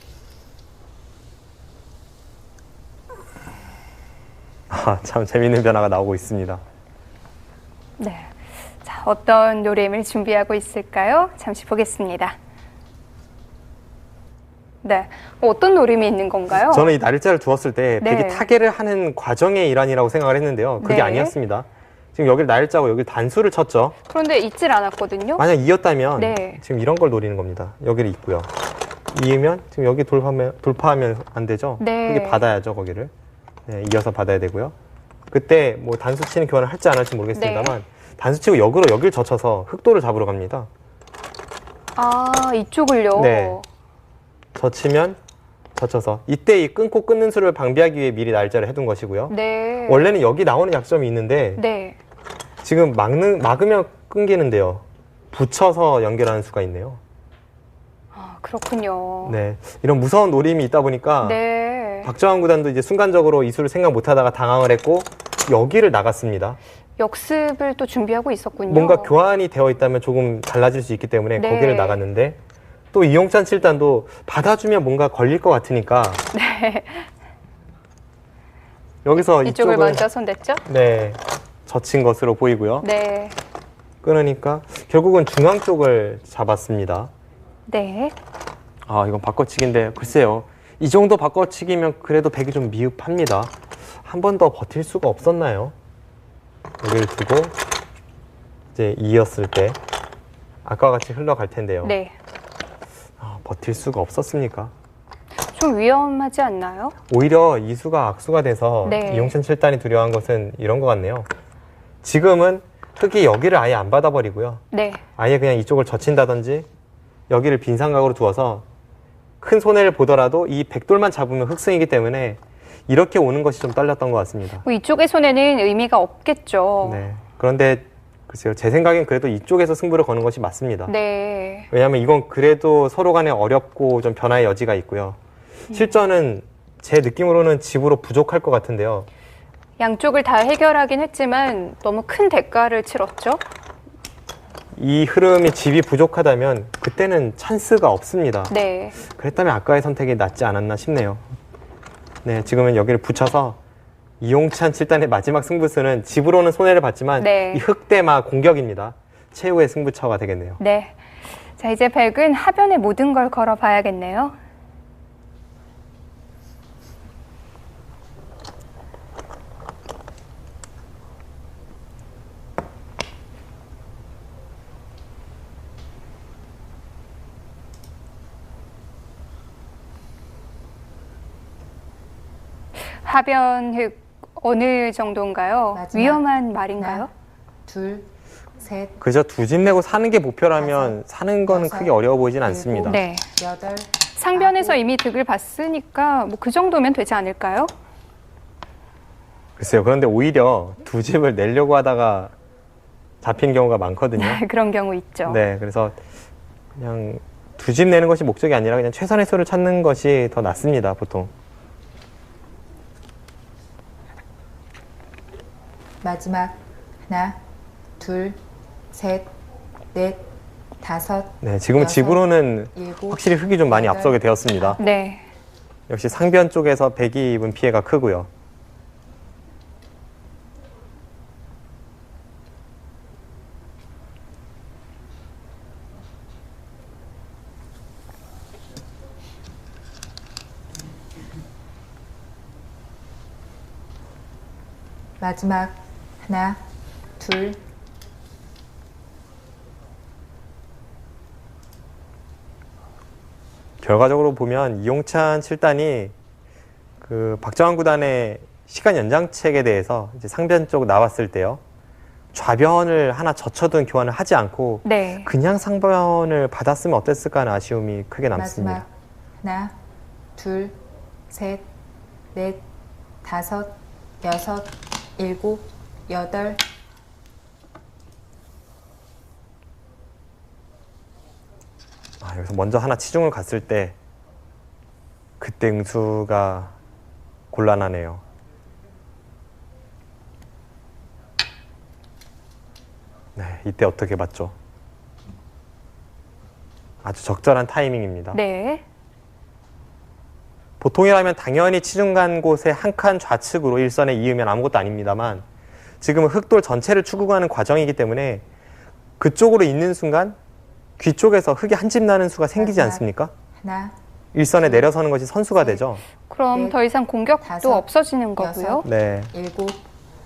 참 재미있는 변화가 나오고 있습니다. 네. 자, 어떤 노림을 준비하고 있을까요? 잠시 보겠습니다. 네. 어떤 노림이 있는 건가요? 저는 이 날짜를 두었을 때 네. 백이 타개를 하는 과정의 일환이라고 생각을 했는데요. 그게 네. 아니었습니다. 지금 여기를 날짜고 여기 단수를 쳤죠. 그런데 있질 않았거든요. 만약 이었다면 네. 지금 이런 걸 노리는 겁니다. 여기를 있고요. 이으면 지금 여기 돌파하면 안 되죠. 네. 여기 받아야죠, 거기를. 네, 이어서 받아야 되고요. 그때 뭐 단수 치는 교환을 할지 안 할지 모르겠습니다만 네. 단수 치고 역으로 여기를 젖혀서 흑돌을 잡으러 갑니다. 아, 이쪽을요? 네. 젖히면 젖혀서 이때 이 끊는 수를 방비하기 위해 미리 날짜를 해둔 것이고요. 네. 원래는 여기 나오는 약점이 있는데 네. 지금 막으면 끊기는데요. 붙여서 연결하는 수가 있네요. 아, 그렇군요. 네, 이런 무서운 노림이 있다 보니까 네. 박정환 구단도 이제 순간적으로 이수를 생각 못하다가 당황을 했고 여기를 나갔습니다. 역습을 또 준비하고 있었군요. 뭔가 교환이 되어 있다면 조금 달라질 수 있기 때문에 네. 거기를 나갔는데 또 이용찬 7단도 받아주면 뭔가 걸릴 것 같으니까 네. 여기서 이쪽을 이쪽을 먼저 손댔죠? 네, 젖힌 것으로 보이고요. 네. 끊으니까 결국은 중앙 쪽을 잡았습니다. 네. 아, 이건 바꿔치기인데 글쎄요. 이 정도 바꿔치기면 그래도 백이 좀 미흡합니다. 한 번 더 버틸 수가 없었나요? 여기를 두고 이제 이었을 때 아까와 같이 흘러갈 텐데요. 네. 버틸 수가 없었습니까? 좀 위험하지 않나요? 오히려 이수가 악수가 돼서 네. 이용찬 7단이 두려워한 것은 이런 것 같네요. 지금은 흙이 여기를 아예 안 받아버리고요. 네. 아예 그냥 이쪽을 젖힌다든지 여기를 빈 삼각으로 두어서 큰 손해를 보더라도 이 백돌만 잡으면 흑승이기 때문에 이렇게 오는 것이 좀 떨렸던 것 같습니다. 뭐 이쪽의 손에는 의미가 없겠죠. 네. 그런데 글쎄요, 제 생각엔 그래도 이쪽에서 승부를 거는 것이 맞습니다. 네. 왜냐하면 이건 그래도 서로 간에 어렵고 좀 변화의 여지가 있고요. 실전은 제 느낌으로는 집으로 부족할 것 같은데요. 양쪽을 다 해결하긴 했지만 너무 큰 대가를 치렀죠. 이 흐름이 집이 부족하다면 그때는 찬스가 없습니다. 네. 그랬다면 아까의 선택이 낫지 않았나 싶네요. 네, 지금은 여기를 붙여서 이용찬 7단의 마지막 승부수는 집으로는 손해를 봤지만 네. 이 흑대마 공격입니다. 최후의 승부처가 되겠네요. 네. 자, 이제 백은 하변의 모든 걸 걸어 봐야겠네요. 하변 흑 어느 정도인가요? 마지막. 위험한 말인가요? 하나, 둘, 셋, 그저 두 집 내고 사는 게 목표라면 사는 건 여섯, 크게 어려워 보이진 일곱. 않습니다. 네. 여덟, 상변에서 아홉. 이미 득을 봤으니까 뭐 그 정도면 되지 않을까요? 글쎄요. 그런데 오히려 두 집을 내려고 하다가 잡힌 경우가 많거든요. 그런 경우 있죠. 네, 그래서 그냥 두 집 내는 것이 목적이 아니라 그냥 최선의 수를 찾는 것이 더 낫습니다, 보통. 마지막 하나, 둘, 셋, 넷, 다섯, 네, 지금은 여섯, 집으로는 일곱, 확실히 흙이 좀 많이 여덟, 앞서게 되었습니다. 네. 역시 상변 쪽에서 백이 입은 피해가 크고요. 마지막 하나, 둘, 결과적으로 보면 이용찬 7단이 그 박정환 구단의 시간 연장책에 대해서 이제 상변 쪽 나왔을 때요. 좌변을 하나 젖혀둔 교환을 하지 않고 네. 그냥 상변을 받았으면 어땠을까 하는 아쉬움이 크게 남습니다. 마지막 하나, 둘, 셋, 넷, 다섯, 여섯, 일곱, 여덟, 여기서 먼저 하나 치중을 갔을 때 그때 응수가 곤란하네요. 네, 이때 어떻게 봤죠? 아주 적절한 타이밍입니다. 네. 보통이라면 당연히 치중 간 곳에 한 칸 좌측으로 일선에 이으면 아무것도 아닙니다만 지금은 흑돌 전체를 추구하는 과정이기 때문에 그쪽으로 있는 순간 귀 쪽에서 흙이 한 집 나는 수가 생기지 마지막. 않습니까? 하나, 일선에 내려서는 것이 선수가 셋. 되죠. 그럼 넷, 더 이상 공격도 다섯, 없어지는 거고요. 여섯. 네, 일곱,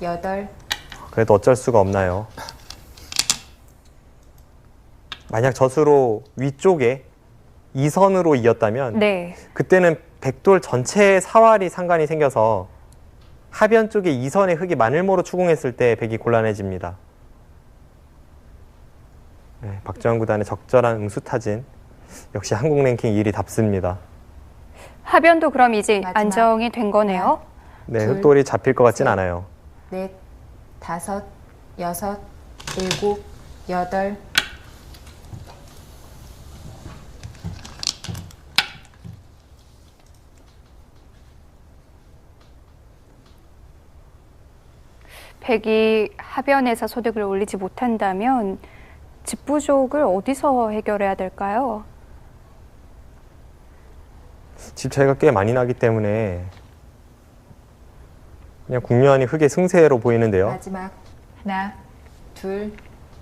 여덟, 그래도 어쩔 수가 없나요? 만약 젖으로 위쪽에 2선으로 이었다면 네. 그때는 백돌 전체의 사활이 상관이 생겨서 하변 쪽에 2선의 흙이 마늘모로 추궁했을 때 백이 곤란해집니다. 네, 박정환 구단의 적절한 응수타진 역시 한국 랭킹 1위 답습니다. 하변도 그럼 이제 마지막. 안정이 된 거네요. 네, 둘, 흑돌이 잡힐 것 같진 셋. 않아요. 넷, 다섯, 여섯, 일곱, 여덟, 백이 하변에서 소득을 올리지 못한다면 집 부족을 어디서 해결해야 될까요? 집 차이가 꽤 많이 나기 때문에 그냥 국면이 흑의 승세로 보이는데요. 마지막 하나, 둘,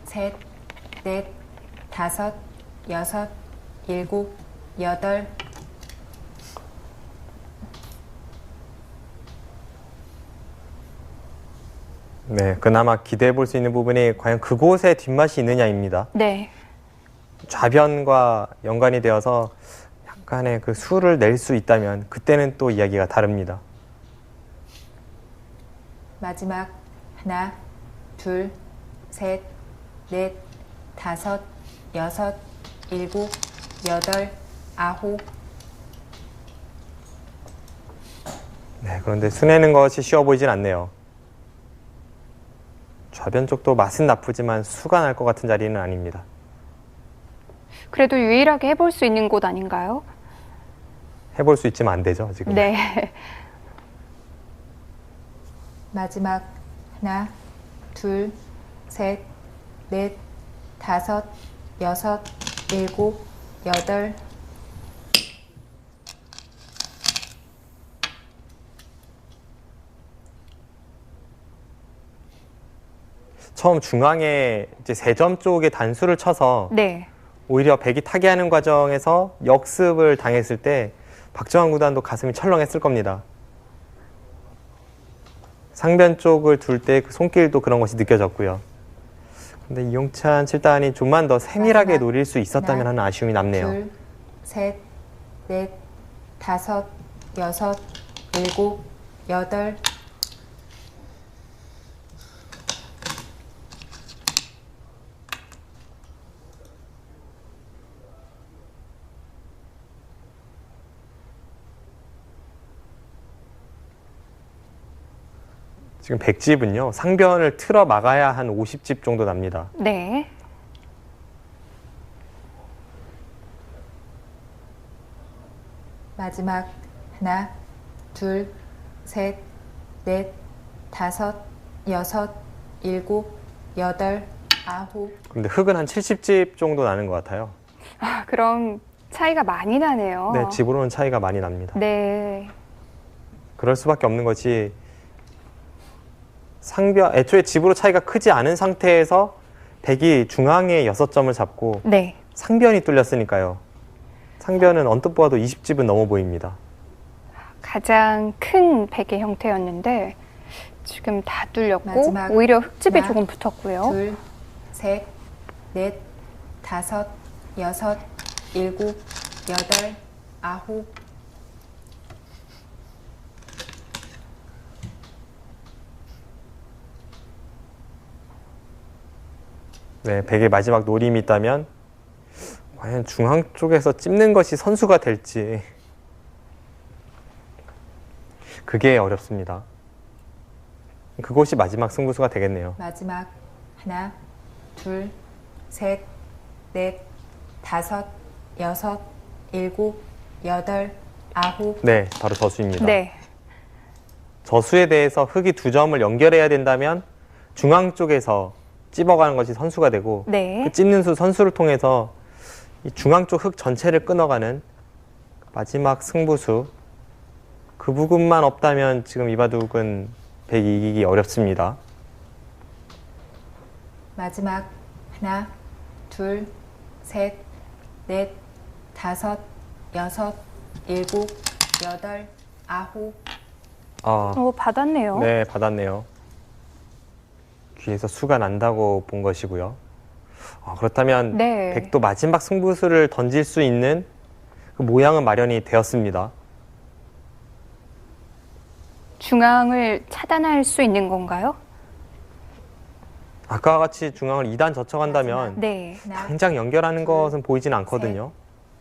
셋, 넷, 다섯, 여섯, 일곱, 여덟, 네, 그나마 기대해 볼 수 있는 부분이 과연 그곳에 뒷맛이 있느냐입니다. 네. 좌변과 연관이 되어서 약간의 그 수를 낼 수 있다면 그때는 또 이야기가 다릅니다. 마지막 하나, 둘, 셋, 넷, 다섯, 여섯, 일곱, 여덟, 아홉. 네, 그런데 수내는 것이 쉬워 보이진 않네요. 좌변 쪽도 맛은 나쁘지만 수가 날 것 같은 자리는 아닙니다. 그래도 유일하게 해볼 수 있는 곳 아닌가요? 해볼 수 있지만 안 되죠, 지금. 네. 마지막 하나, 둘, 셋, 넷, 다섯, 여섯, 일곱, 여덟. 처음 중앙에 이제 3점 쪽에 단수를 쳐서 네. 오히려 백이 타개하는 과정에서 역습을 당했을 때 박정환 구단도 가슴이 철렁했을 겁니다. 상변 쪽을 둘 때 그 손길도 그런 것이 느껴졌고요. 근데 이용찬 7단이 좀만 더 세밀하게 마지막 노릴 수 있었다면 하는 아쉬움이 남네요. 둘, 셋, 넷, 다섯, 여섯, 일곱, 여덟. 지금 100집은요, 상변을 틀어 막아야 한 50집 정도 납니다. 네. 마지막 하나, 둘, 셋, 넷, 다섯, 여섯, 일곱, 여덟, 아홉. 그런데 흙은 한 70집 정도 나는 것 같아요. 아, 그럼 차이가 많이 나네요. 네, 집으로는 차이가 많이 납니다. 네. 그럴 수밖에 없는 것이 상변, 애초에 집으로 차이가 크지 않은 상태에서 백이 중앙에 6점을 잡고 네. 상변이 뚫렸으니까요. 상변은 언뜻 보아도 20집은 넘어 보입니다. 가장 큰 백의 형태였는데 지금 다 뚫렸고 마지막 오히려 흙집이 하나, 조금 붙었고요. 둘, 셋, 넷, 다섯, 여섯, 일곱, 여덟, 아홉. 네, 백의 마지막 노림이 있다면 과연 중앙 쪽에서 찝는 것이 선수가 될지 그게 어렵습니다. 그것이 마지막 승부수가 되겠네요. 마지막 하나, 둘, 셋, 넷, 다섯, 여섯, 일곱, 여덟, 아홉. 네, 바로 저수입니다. 네. 저수에 대해서 흙이 2점을 연결해야 된다면 중앙 쪽에서 찝어가는 것이 선수가 되고 네. 그 찝는 수 선수를 통해서 이 중앙 쪽 흙 전체를 끊어가는 마지막 승부수, 그 부분만 없다면 지금 이바둑은 백이 이기기 어렵습니다. 마지막 하나, 둘, 셋, 넷, 다섯, 여섯, 일곱, 여덟, 아홉. 아, 받았네요. 네, 받았네요. 귀에서 수가 난다고 본 것이고요. 그렇다면 네. 백도 마지막 승부수를 던질 수 있는 그 모양은 마련이 되었습니다. 중앙을 차단할 수 있는 건가요? 아까와 같이 중앙을 2단 젖혀간다면 네. 하나, 당장 연결하는 것은 보이진 않거든요.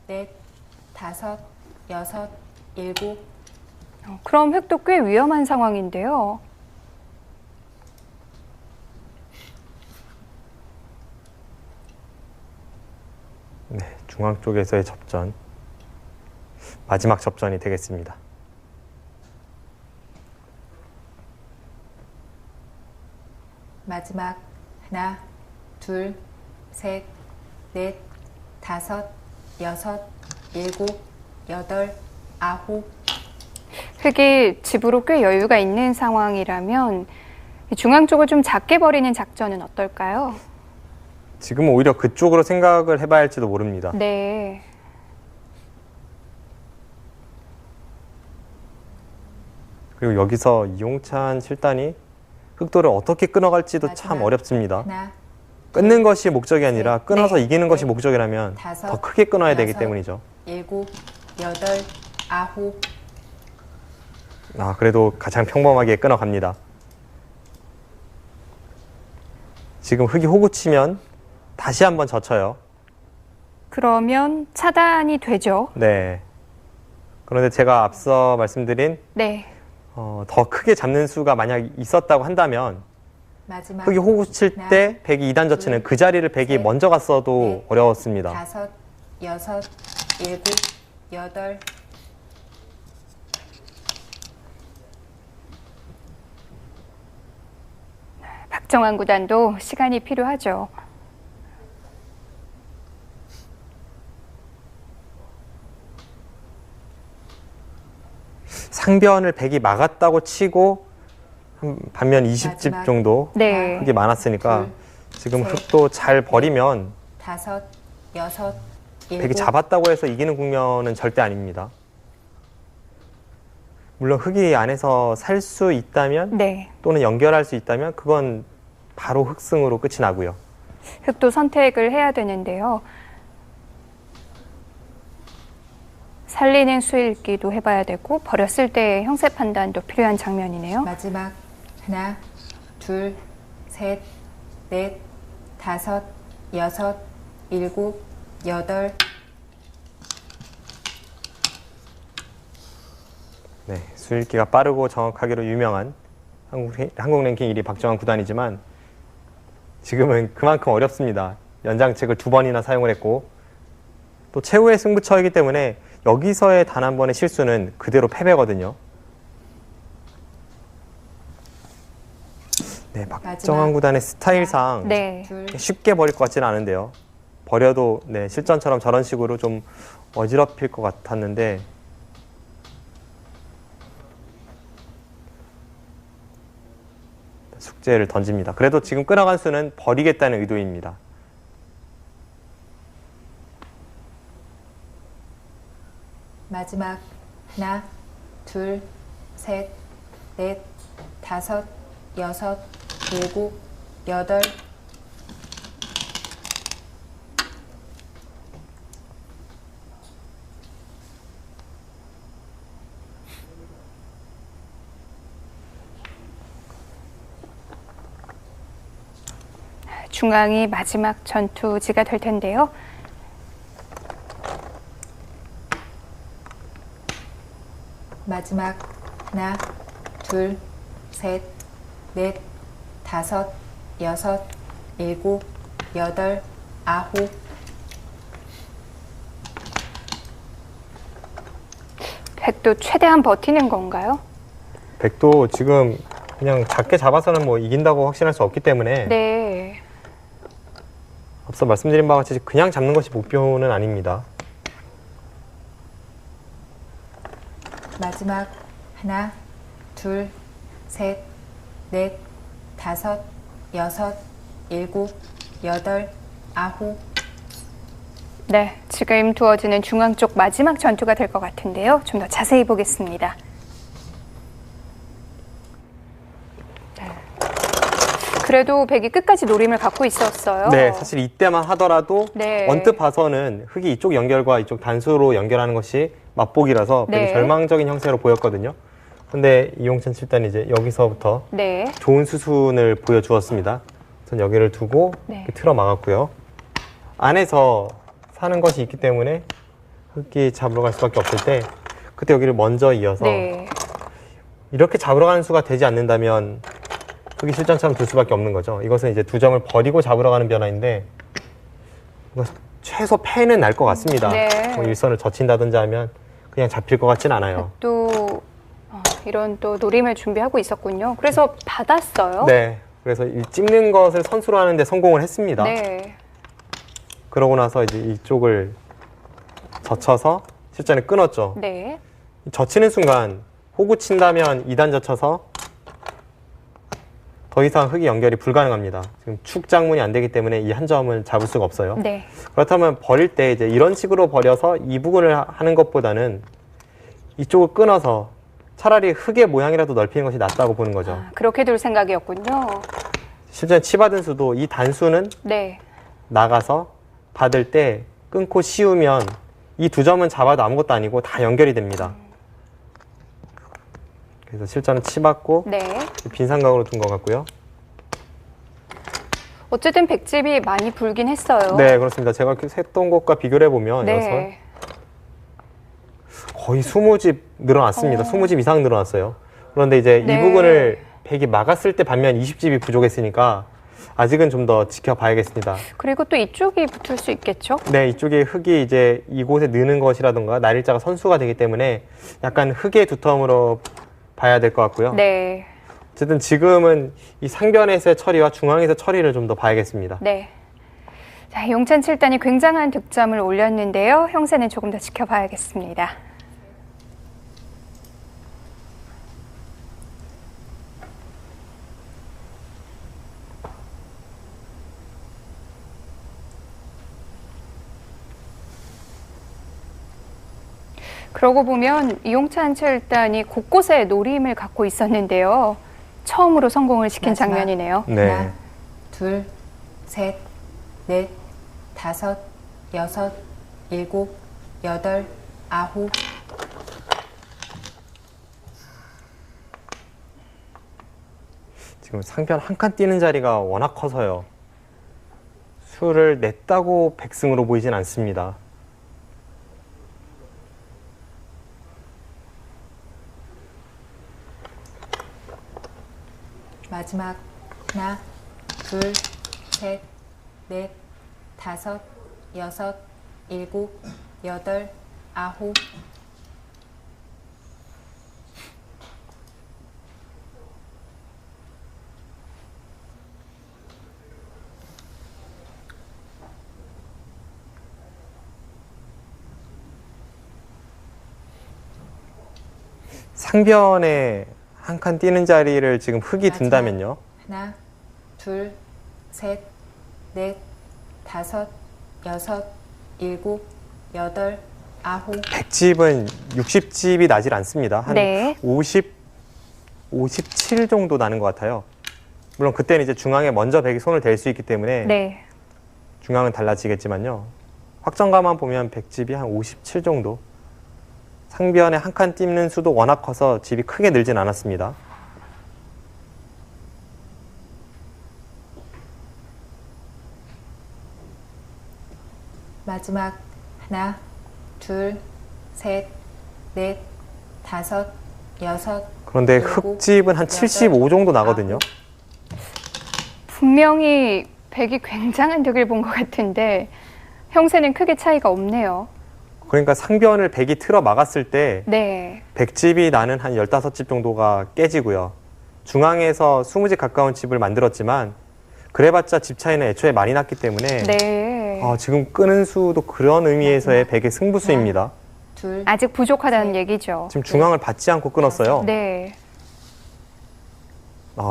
넷, 다섯, 여섯, 일곱. 그럼 흙도 꽤 위험한 상황인데요. 네, 중앙 쪽에서의 접전, 마지막 접전이 되겠습니다. 마지막 하나, 둘, 셋, 넷, 다섯, 여섯, 일곱, 여덟, 아홉. 흙이 집으로 꽤 여유가 있는 상황이라면 이 중앙 쪽을 좀 작게 버리는 작전은 어떨까요? 지금 오히려 그쪽으로 생각을 해봐야 할지도 모릅니다. 네. 그리고 여기서 이용찬 7단이 흑도를 어떻게 끊어갈지도 참 마지막 어렵습니다. 하나, 끊는 것이 목적이 아니라 끊어서 네. 이기는 것이 네. 목적이라면 다섯, 더 크게 끊어야 되기 여섯, 때문이죠. 일곱, 여덟, 아홉. 그래도 가장 평범하게 끊어갑니다. 지금 흙이 호구 치면 다시 한번 젖혀요. 그러면 차단이 되죠. 네. 그런데 제가 앞서 말씀드린 네. 더 크게 잡는 수가 만약 있었다고 한다면 마지막. 흙이 호구 칠 때 백이 2단 젖히는 그 자리를 백이 셋, 먼저 갔어도 넷, 어려웠습니다. 다섯, 여섯, 일곱, 여덟. 박정환 구단도 시간이 필요하죠. 상변을 백이 막았다고 치고 반면 20집 마지막. 정도 네. 흙이 많았으니까 둘, 지금 셋, 흙도 잘 버리면 다섯, 여섯, 일곱. 백이 잡았다고 해서 이기는 국면은 절대 아닙니다. 물론 흙이 안에서 살 수 있다면 네. 또는 연결할 수 있다면 그건 바로 흑승으로 끝이 나고요. 흙도 선택을 해야 되는데요. 살리는 수읽기도 해봐야 되고 버렸을 때 형세 판단도 필요한 장면이네요. 마지막. 하나, 둘, 셋, 넷, 다섯, 여섯, 일곱, 여덟. 네, 수읽기가 빠르고 정확하기로 유명한 한국 랭킹 1위 박정환 구단이지만 지금은 그만큼 어렵습니다. 연장책을 2번이나 사용을 했고 또 최후의 승부처이기 때문에 여기서의 단 한 번의 실수는 그대로 패배거든요. 네, 박정환 마지막. 구단의 스타일상 네. 둘, 쉽게 버릴 것 같지는 않은데요. 버려도 네, 실전처럼 저런 식으로 좀 어지럽힐 것 같았는데 숙제를 던집니다. 그래도 지금 끊어간 수는 버리겠다는 의도입니다. 마지막. 하나, 둘, 셋, 넷, 다섯, 여섯, 일곱, 여덟. 중앙이 마지막 전투지가 될 텐데요. 마지막. 하나, 둘, 셋, 넷, 다섯, 여섯, 일곱, 여덟, 아홉. 백도 최대한 버티는 건가요? 백도 지금 그냥 작게 잡아서는 뭐 이긴다고 확신할 수 없기 때문에 네. 앞서 말씀드린 바와 같이 그냥 잡는 것이 목표는 아닙니다. 마지막. 하나, 둘, 셋, 넷, 다섯, 여섯, 일곱, 여덟, 아홉. 네, 지금 두어지는 중앙 쪽 마지막 전투가 될 것 같은데요. 좀 더 자세히 보겠습니다. 네. 그래도 백이 끝까지 노림을 갖고 있었어요. 네, 사실 이때만 하더라도 네. 언뜻 봐서는 흙이 이쪽 연결과 이쪽 단수로 연결하는 것이 맛보기라서 네. 되게 절망적인 형태로 보였거든요. 근데 이용찬 7단이 이제 여기서부터 네. 좋은 수순을 보여주었습니다. 우선 여기를 두고 네. 이렇게 틀어 막았고요. 안에서 사는 것이 있기 때문에 흙이 잡으러 갈 수밖에 없을 때 그때 여기를 먼저 이어서 네. 이렇게 잡으러 가는 수가 되지 않는다면 흙이 실전처럼 둘 수밖에 없는 거죠. 이것은 이제 두 점을 버리고 잡으러 가는 변화인데 최소 패는 날 것 같습니다. 네. 뭐 일선을 젖힌다든지 하면 그냥 잡힐 것 같진 않아요. 또 이런 또 노림을 준비하고 있었군요. 그래서 받았어요. 네, 그래서 이 찍는 것을 선수로 하는데 성공을 했습니다. 네. 그러고 나서 이제 이쪽을 젖혀서 실전에 끊었죠. 네. 젖히는 순간 호구 친다면 2단 젖혀서 더 이상 흙이 연결이 불가능합니다. 지금 축 장문이 안 되기 때문에 이 한 점을 잡을 수가 없어요. 네. 그렇다면 버릴 때 이제 이런 식으로 버려서 이 부분을 하는 것보다는 이쪽을 끊어서 차라리 흙의 모양이라도 넓히는 것이 낫다고 보는 거죠. 그렇게 둘 생각이었군요. 실전에 치받은 수도 이 단수는 네. 나가서 받을 때 끊고 씌우면 이 두 점은 잡아도 아무것도 아니고 다 연결이 됩니다. 그래서 실전은 치받고 네. 빈 삼각으로 둔 것 같고요. 어쨌든 백집이 많이 불긴 했어요. 네, 그렇습니다. 제가 했던 것과 비교를 해보면 여섯 네. 거의 20집 늘어났습니다. 어. 20집 이상 늘어났어요. 그런데 이제 네. 이 부분을 백이 막았을 때 반면 20집이 부족했으니까 아직은 좀 더 지켜봐야겠습니다. 그리고 또 이쪽이 붙을 수 있겠죠? 네, 이쪽에 흙이 이제 이곳에 느는 것이라든가 날일자가 선수가 되기 때문에 약간 흙의 두텀으로 봐야 될 것 같고요. 네. 어쨌든 지금은 이 상변에서의 처리와 중앙에서 처리를 좀 더 봐야겠습니다. 네. 자, 용찬 7단이 굉장한 득점을 올렸는데요. 형세는 조금 더 지켜봐야겠습니다. 그러고 보면 이용찬 7단이 곳곳에 노림을 갖고 있었는데요. 처음으로 성공을 시킨 마지막. 장면이네요. 네. 하나, 둘, 셋, 넷, 다섯, 여섯, 일곱, 여덟, 아홉. 지금 상변 한 칸 뛰는 자리가 워낙 커서요. 수를 냈다고 백승으로 보이진 않습니다. 마지막 하나, 둘, 셋, 넷, 다섯, 여섯, 일곱, 여덟, 아홉. 상변에 한 칸 뛰는 자리를 지금 흙이 마지막. 든다면요. 하나, 둘, 셋, 넷, 다섯, 여섯, 일곱, 여덟, 아홉. 100집은 60집이 나질 않습니다. 한 네. 57 정도 나는 것 같아요. 물론 그때는 이제 중앙에 먼저 백이 손을 댈 수 있기 때문에 네. 중앙은 달라지겠지만요. 확정가만 보면 100집이 한 57 정도. 상변에 한 칸 띄는 수도 워낙 커서 집이 크게 늘진 않았습니다. 마지막 하나, 둘, 셋, 넷, 다섯, 여섯. 그런데 일곱, 흙집은 한 75 정도 나거든요. 아홉. 분명히 백이 굉장한 득을 본 것 같은데 형세는 크게 차이가 없네요. 그러니까 상변을 백이 틀어 막았을 때 네. 100집이 나는 한 15집 정도가 깨지고요. 중앙에서 20집 가까운 집을 만들었지만 그래봤자 집 차이는 애초에 많이 났기 때문에 네. 지금 끄는 수도 그런 의미에서의 백의 승부수입니다. 둘, 아직 부족하다는 셋. 얘기죠. 지금 중앙을 받지 않고 끊었어요. 네.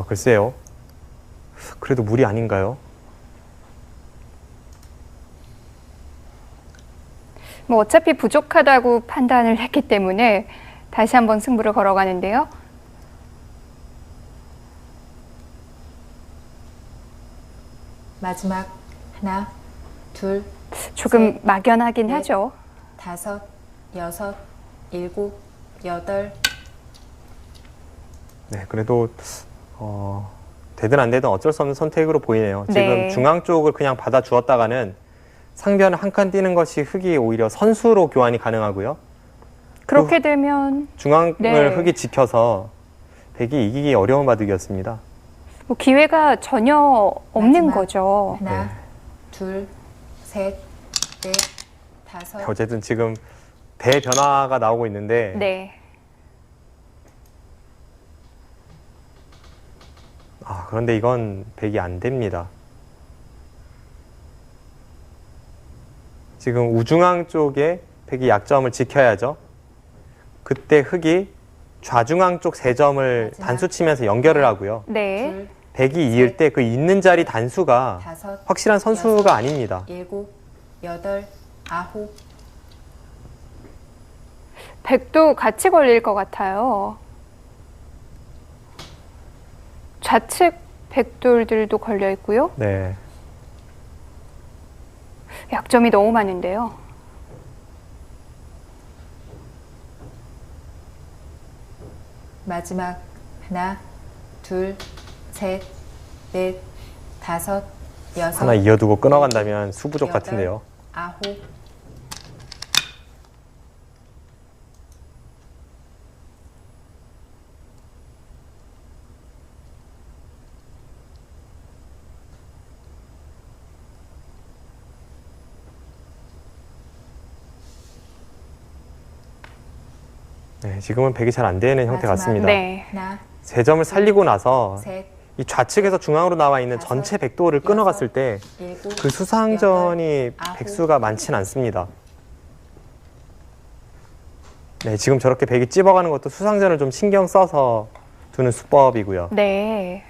글쎄요. 그래도 무리 아닌가요? 뭐 어차피 부족하다고 판단을 했기 때문에 다시 한번 승부를 걸어가는데요. 마지막 하나, 둘, 조금 셋, 막연하긴 넷. 하죠. 다섯, 여섯, 일곱, 여덟. 네, 그래도 되든 안 되든 어쩔 수 없는 선택으로 보이네요. 지금 네. 중앙 쪽을 그냥 받아 주었다가는 상변 한 칸 뛰는 것이 흙이 오히려 선수로 교환이 가능하고요. 그렇게 되면 중앙을 네. 흙이 지켜서 백이 이기기 어려운 바둑이었습니다. 뭐 기회가 전혀 없는 마지막. 거죠. 하나, 네. 둘, 셋, 넷, 다섯. 어쨌든 지금 대변화가 나오고 있는데 네. 그런데 이건 백이 안 됩니다. 지금 우중앙 쪽에 백이 약점을 지켜야죠. 그때 흙이 좌중앙 쪽 3점을 마지막. 단수 치면서 연결을 하고요. 네. 둘, 백이 이을 때 그 있는 자리 단수가 다섯, 확실한 선수가 여섯, 아닙니다. 일곱, 여덟, 아홉. 백도 같이 걸릴 것 같아요. 좌측 백돌들도 걸려 있고요. 네. 약점이 너무 많은데요. 마지막 하나, 둘, 셋, 넷, 다섯, 여섯. 하나 이어두고 끊어간다면 수부족 여덟, 같은데요. 아홉. 네, 지금은 백이 잘 안 되는 형태 마지막. 같습니다. 네. 하나, 세 점을 살리고 나서 셋, 이 좌측에서 중앙으로 나와 있는 다섯, 전체 백도를 끊어갔을 때 일곱. 그 수상전이 여덟, 아홉. 백수가 많지는 않습니다. 네, 지금 저렇게 백이 찝어가는 것도 수상전을 좀 신경 써서 두는 수법이고요. 네.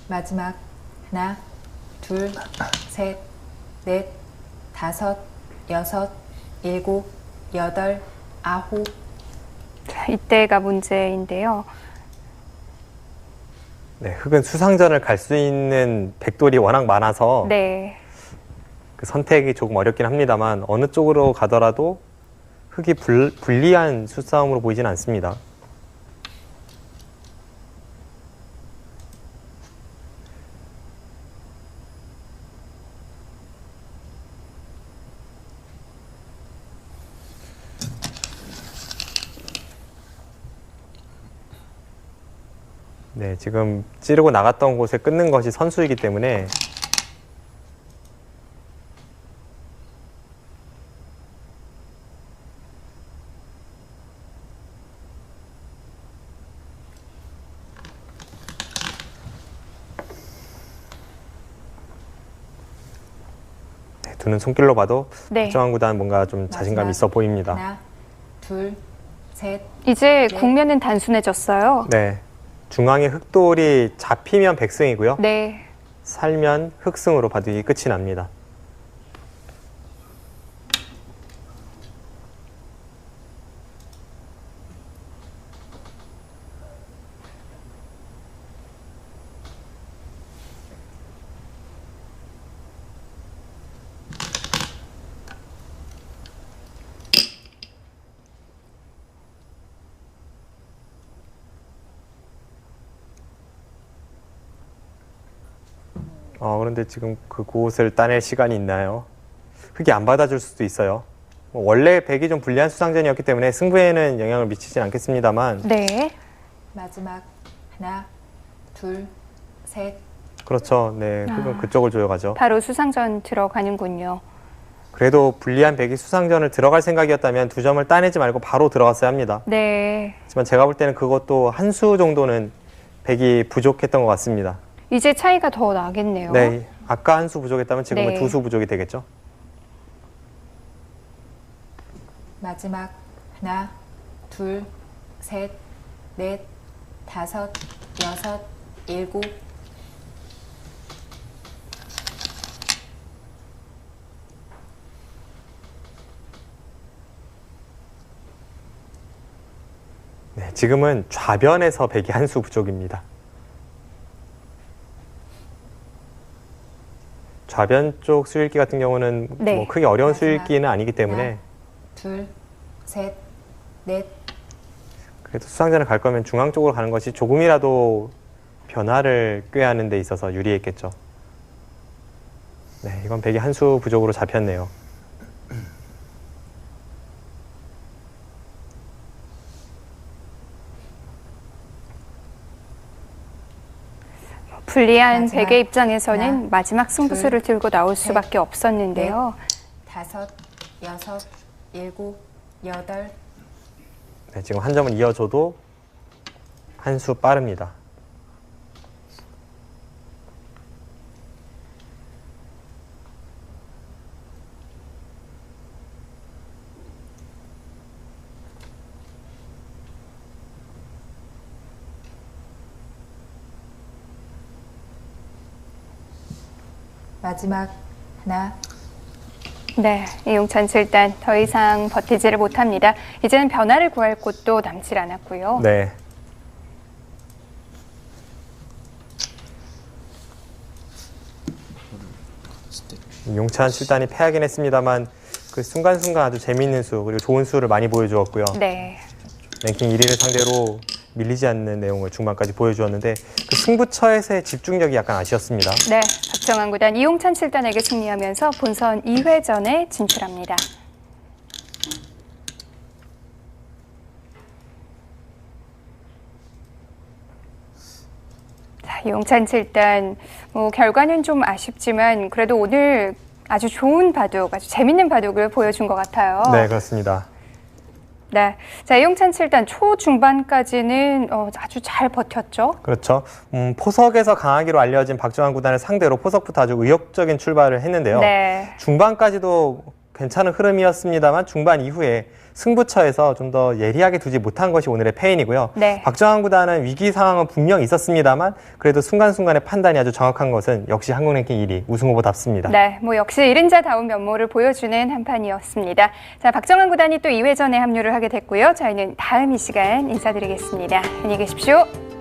마지막 하나, 둘, 셋, 넷, 다섯, 여섯, 일곱, 여덟, 아홉. 자, 이때가 문제인데요. 네, 흑은 수상전을 갈 수 있는 백돌이 워낙 많아서 네. 그 선택이 조금 어렵긴 합니다만 어느 쪽으로 가더라도 흑이 불리한 수싸움으로 보이진 않습니다. 네, 지금 찌르고 나갔던 곳에 끊는 것이 선수이기 때문에 네, 두는 손길로 봐도 네. 박정환 구단 뭔가 좀 자신감 마지막. 있어 보입니다. 하나, 둘, 셋. 이제 네. 국면은 단순해졌어요. 네, 중앙에 흑돌이 잡히면 백승이고요. 네. 살면 흑승으로 바둑이 끝이 납니다. 그런데 지금 그곳을 따낼 시간이 있나요? 흑이 안 받아줄 수도 있어요. 원래 백이 좀 불리한 수상전이었기 때문에 승부에는 영향을 미치진 않겠습니다만 네. 마지막 하나, 둘, 셋. 그렇죠. 네, 흑은 그쪽을 조여가죠. 바로 수상전 들어가는군요. 그래도 불리한 백이 수상전을 들어갈 생각이었다면 두 점을 따내지 말고 바로 들어갔어야 합니다. 네. 하지만 제가 볼 때는 그것도 한 수 정도는 백이 부족했던 것 같습니다. 이제 차이가 더 나겠네요. 네, 아까 한 수 부족했다면 지금은 네. 두 수 부족이 되겠죠. 마지막 하나, 둘, 셋, 넷, 다섯, 여섯, 일곱. 네, 지금은 좌변에서 백이 한 수 부족입니다. 좌변 쪽 수읽기 같은 경우는 네. 뭐 크게 어려운 마지막. 수읽기는 아니기 때문에 하나, 둘, 셋, 넷. 그래도 수상전을 갈 거면 중앙 쪽으로 가는 것이 조금이라도 변화를 꾀하는 데 있어서 유리했겠죠. 네, 이건 백이 한 수 부족으로 잡혔네요. 불리한 마지막. 백의 입장에서는 하나, 마지막 승부수를 들고 나올 셋, 수밖에 없었는데요. 다섯, 여섯, 일곱, 여덟. 네, 지금 한 점을 이어줘도 한 수 빠릅니다. 마지막 하나, 네, 이용찬 7단 더 이상 버티지를 못합니다. 이제는 변화를 구할 곳도 남질 않았고요. 네. 용찬 7단이 패하긴 했습니다만 그 순간순간 아주 재미있는 수 그리고 좋은 수를 많이 보여주었고요. 네. 랭킹 1위를 상대로 밀리지 않는 내용을 중반까지 보여주었는데 그 승부처에서의 집중력이 약간 아쉬웠습니다. 네, 박정환 구단 이용찬 7단에게 승리하면서 본선 2회전에 진출합니다. 자, 이용찬 7단 결과는 좀 아쉽지만 그래도 오늘 아주 좋은 바둑, 아주 재밌는 바둑을 보여준 것 같아요. 네, 그렇습니다. 네, 자 이용찬 7단 초중반까지는 아주 잘 버텼죠. 그렇죠. 포석에서 강하기로 알려진 박정환 구단을 상대로 포석부터 아주 의욕적인 출발을 했는데요. 네. 중반까지도 괜찮은 흐름이었습니다만 중반 이후에 승부처에서 좀 더 예리하게 두지 못한 것이 오늘의 패인이고요. 네. 박정환 구단은 위기 상황은 분명 있었습니다만 그래도 순간순간의 판단이 아주 정확한 것은 역시 한국 랭킹 1위 우승 후보답습니다. 네, 역시 1인자다운 면모를 보여주는 한 판이었습니다. 자, 박정환 구단이 또 2회전에 합류를 하게 됐고요. 저희는 다음 이 시간 인사드리겠습니다. 안녕히 계십시오.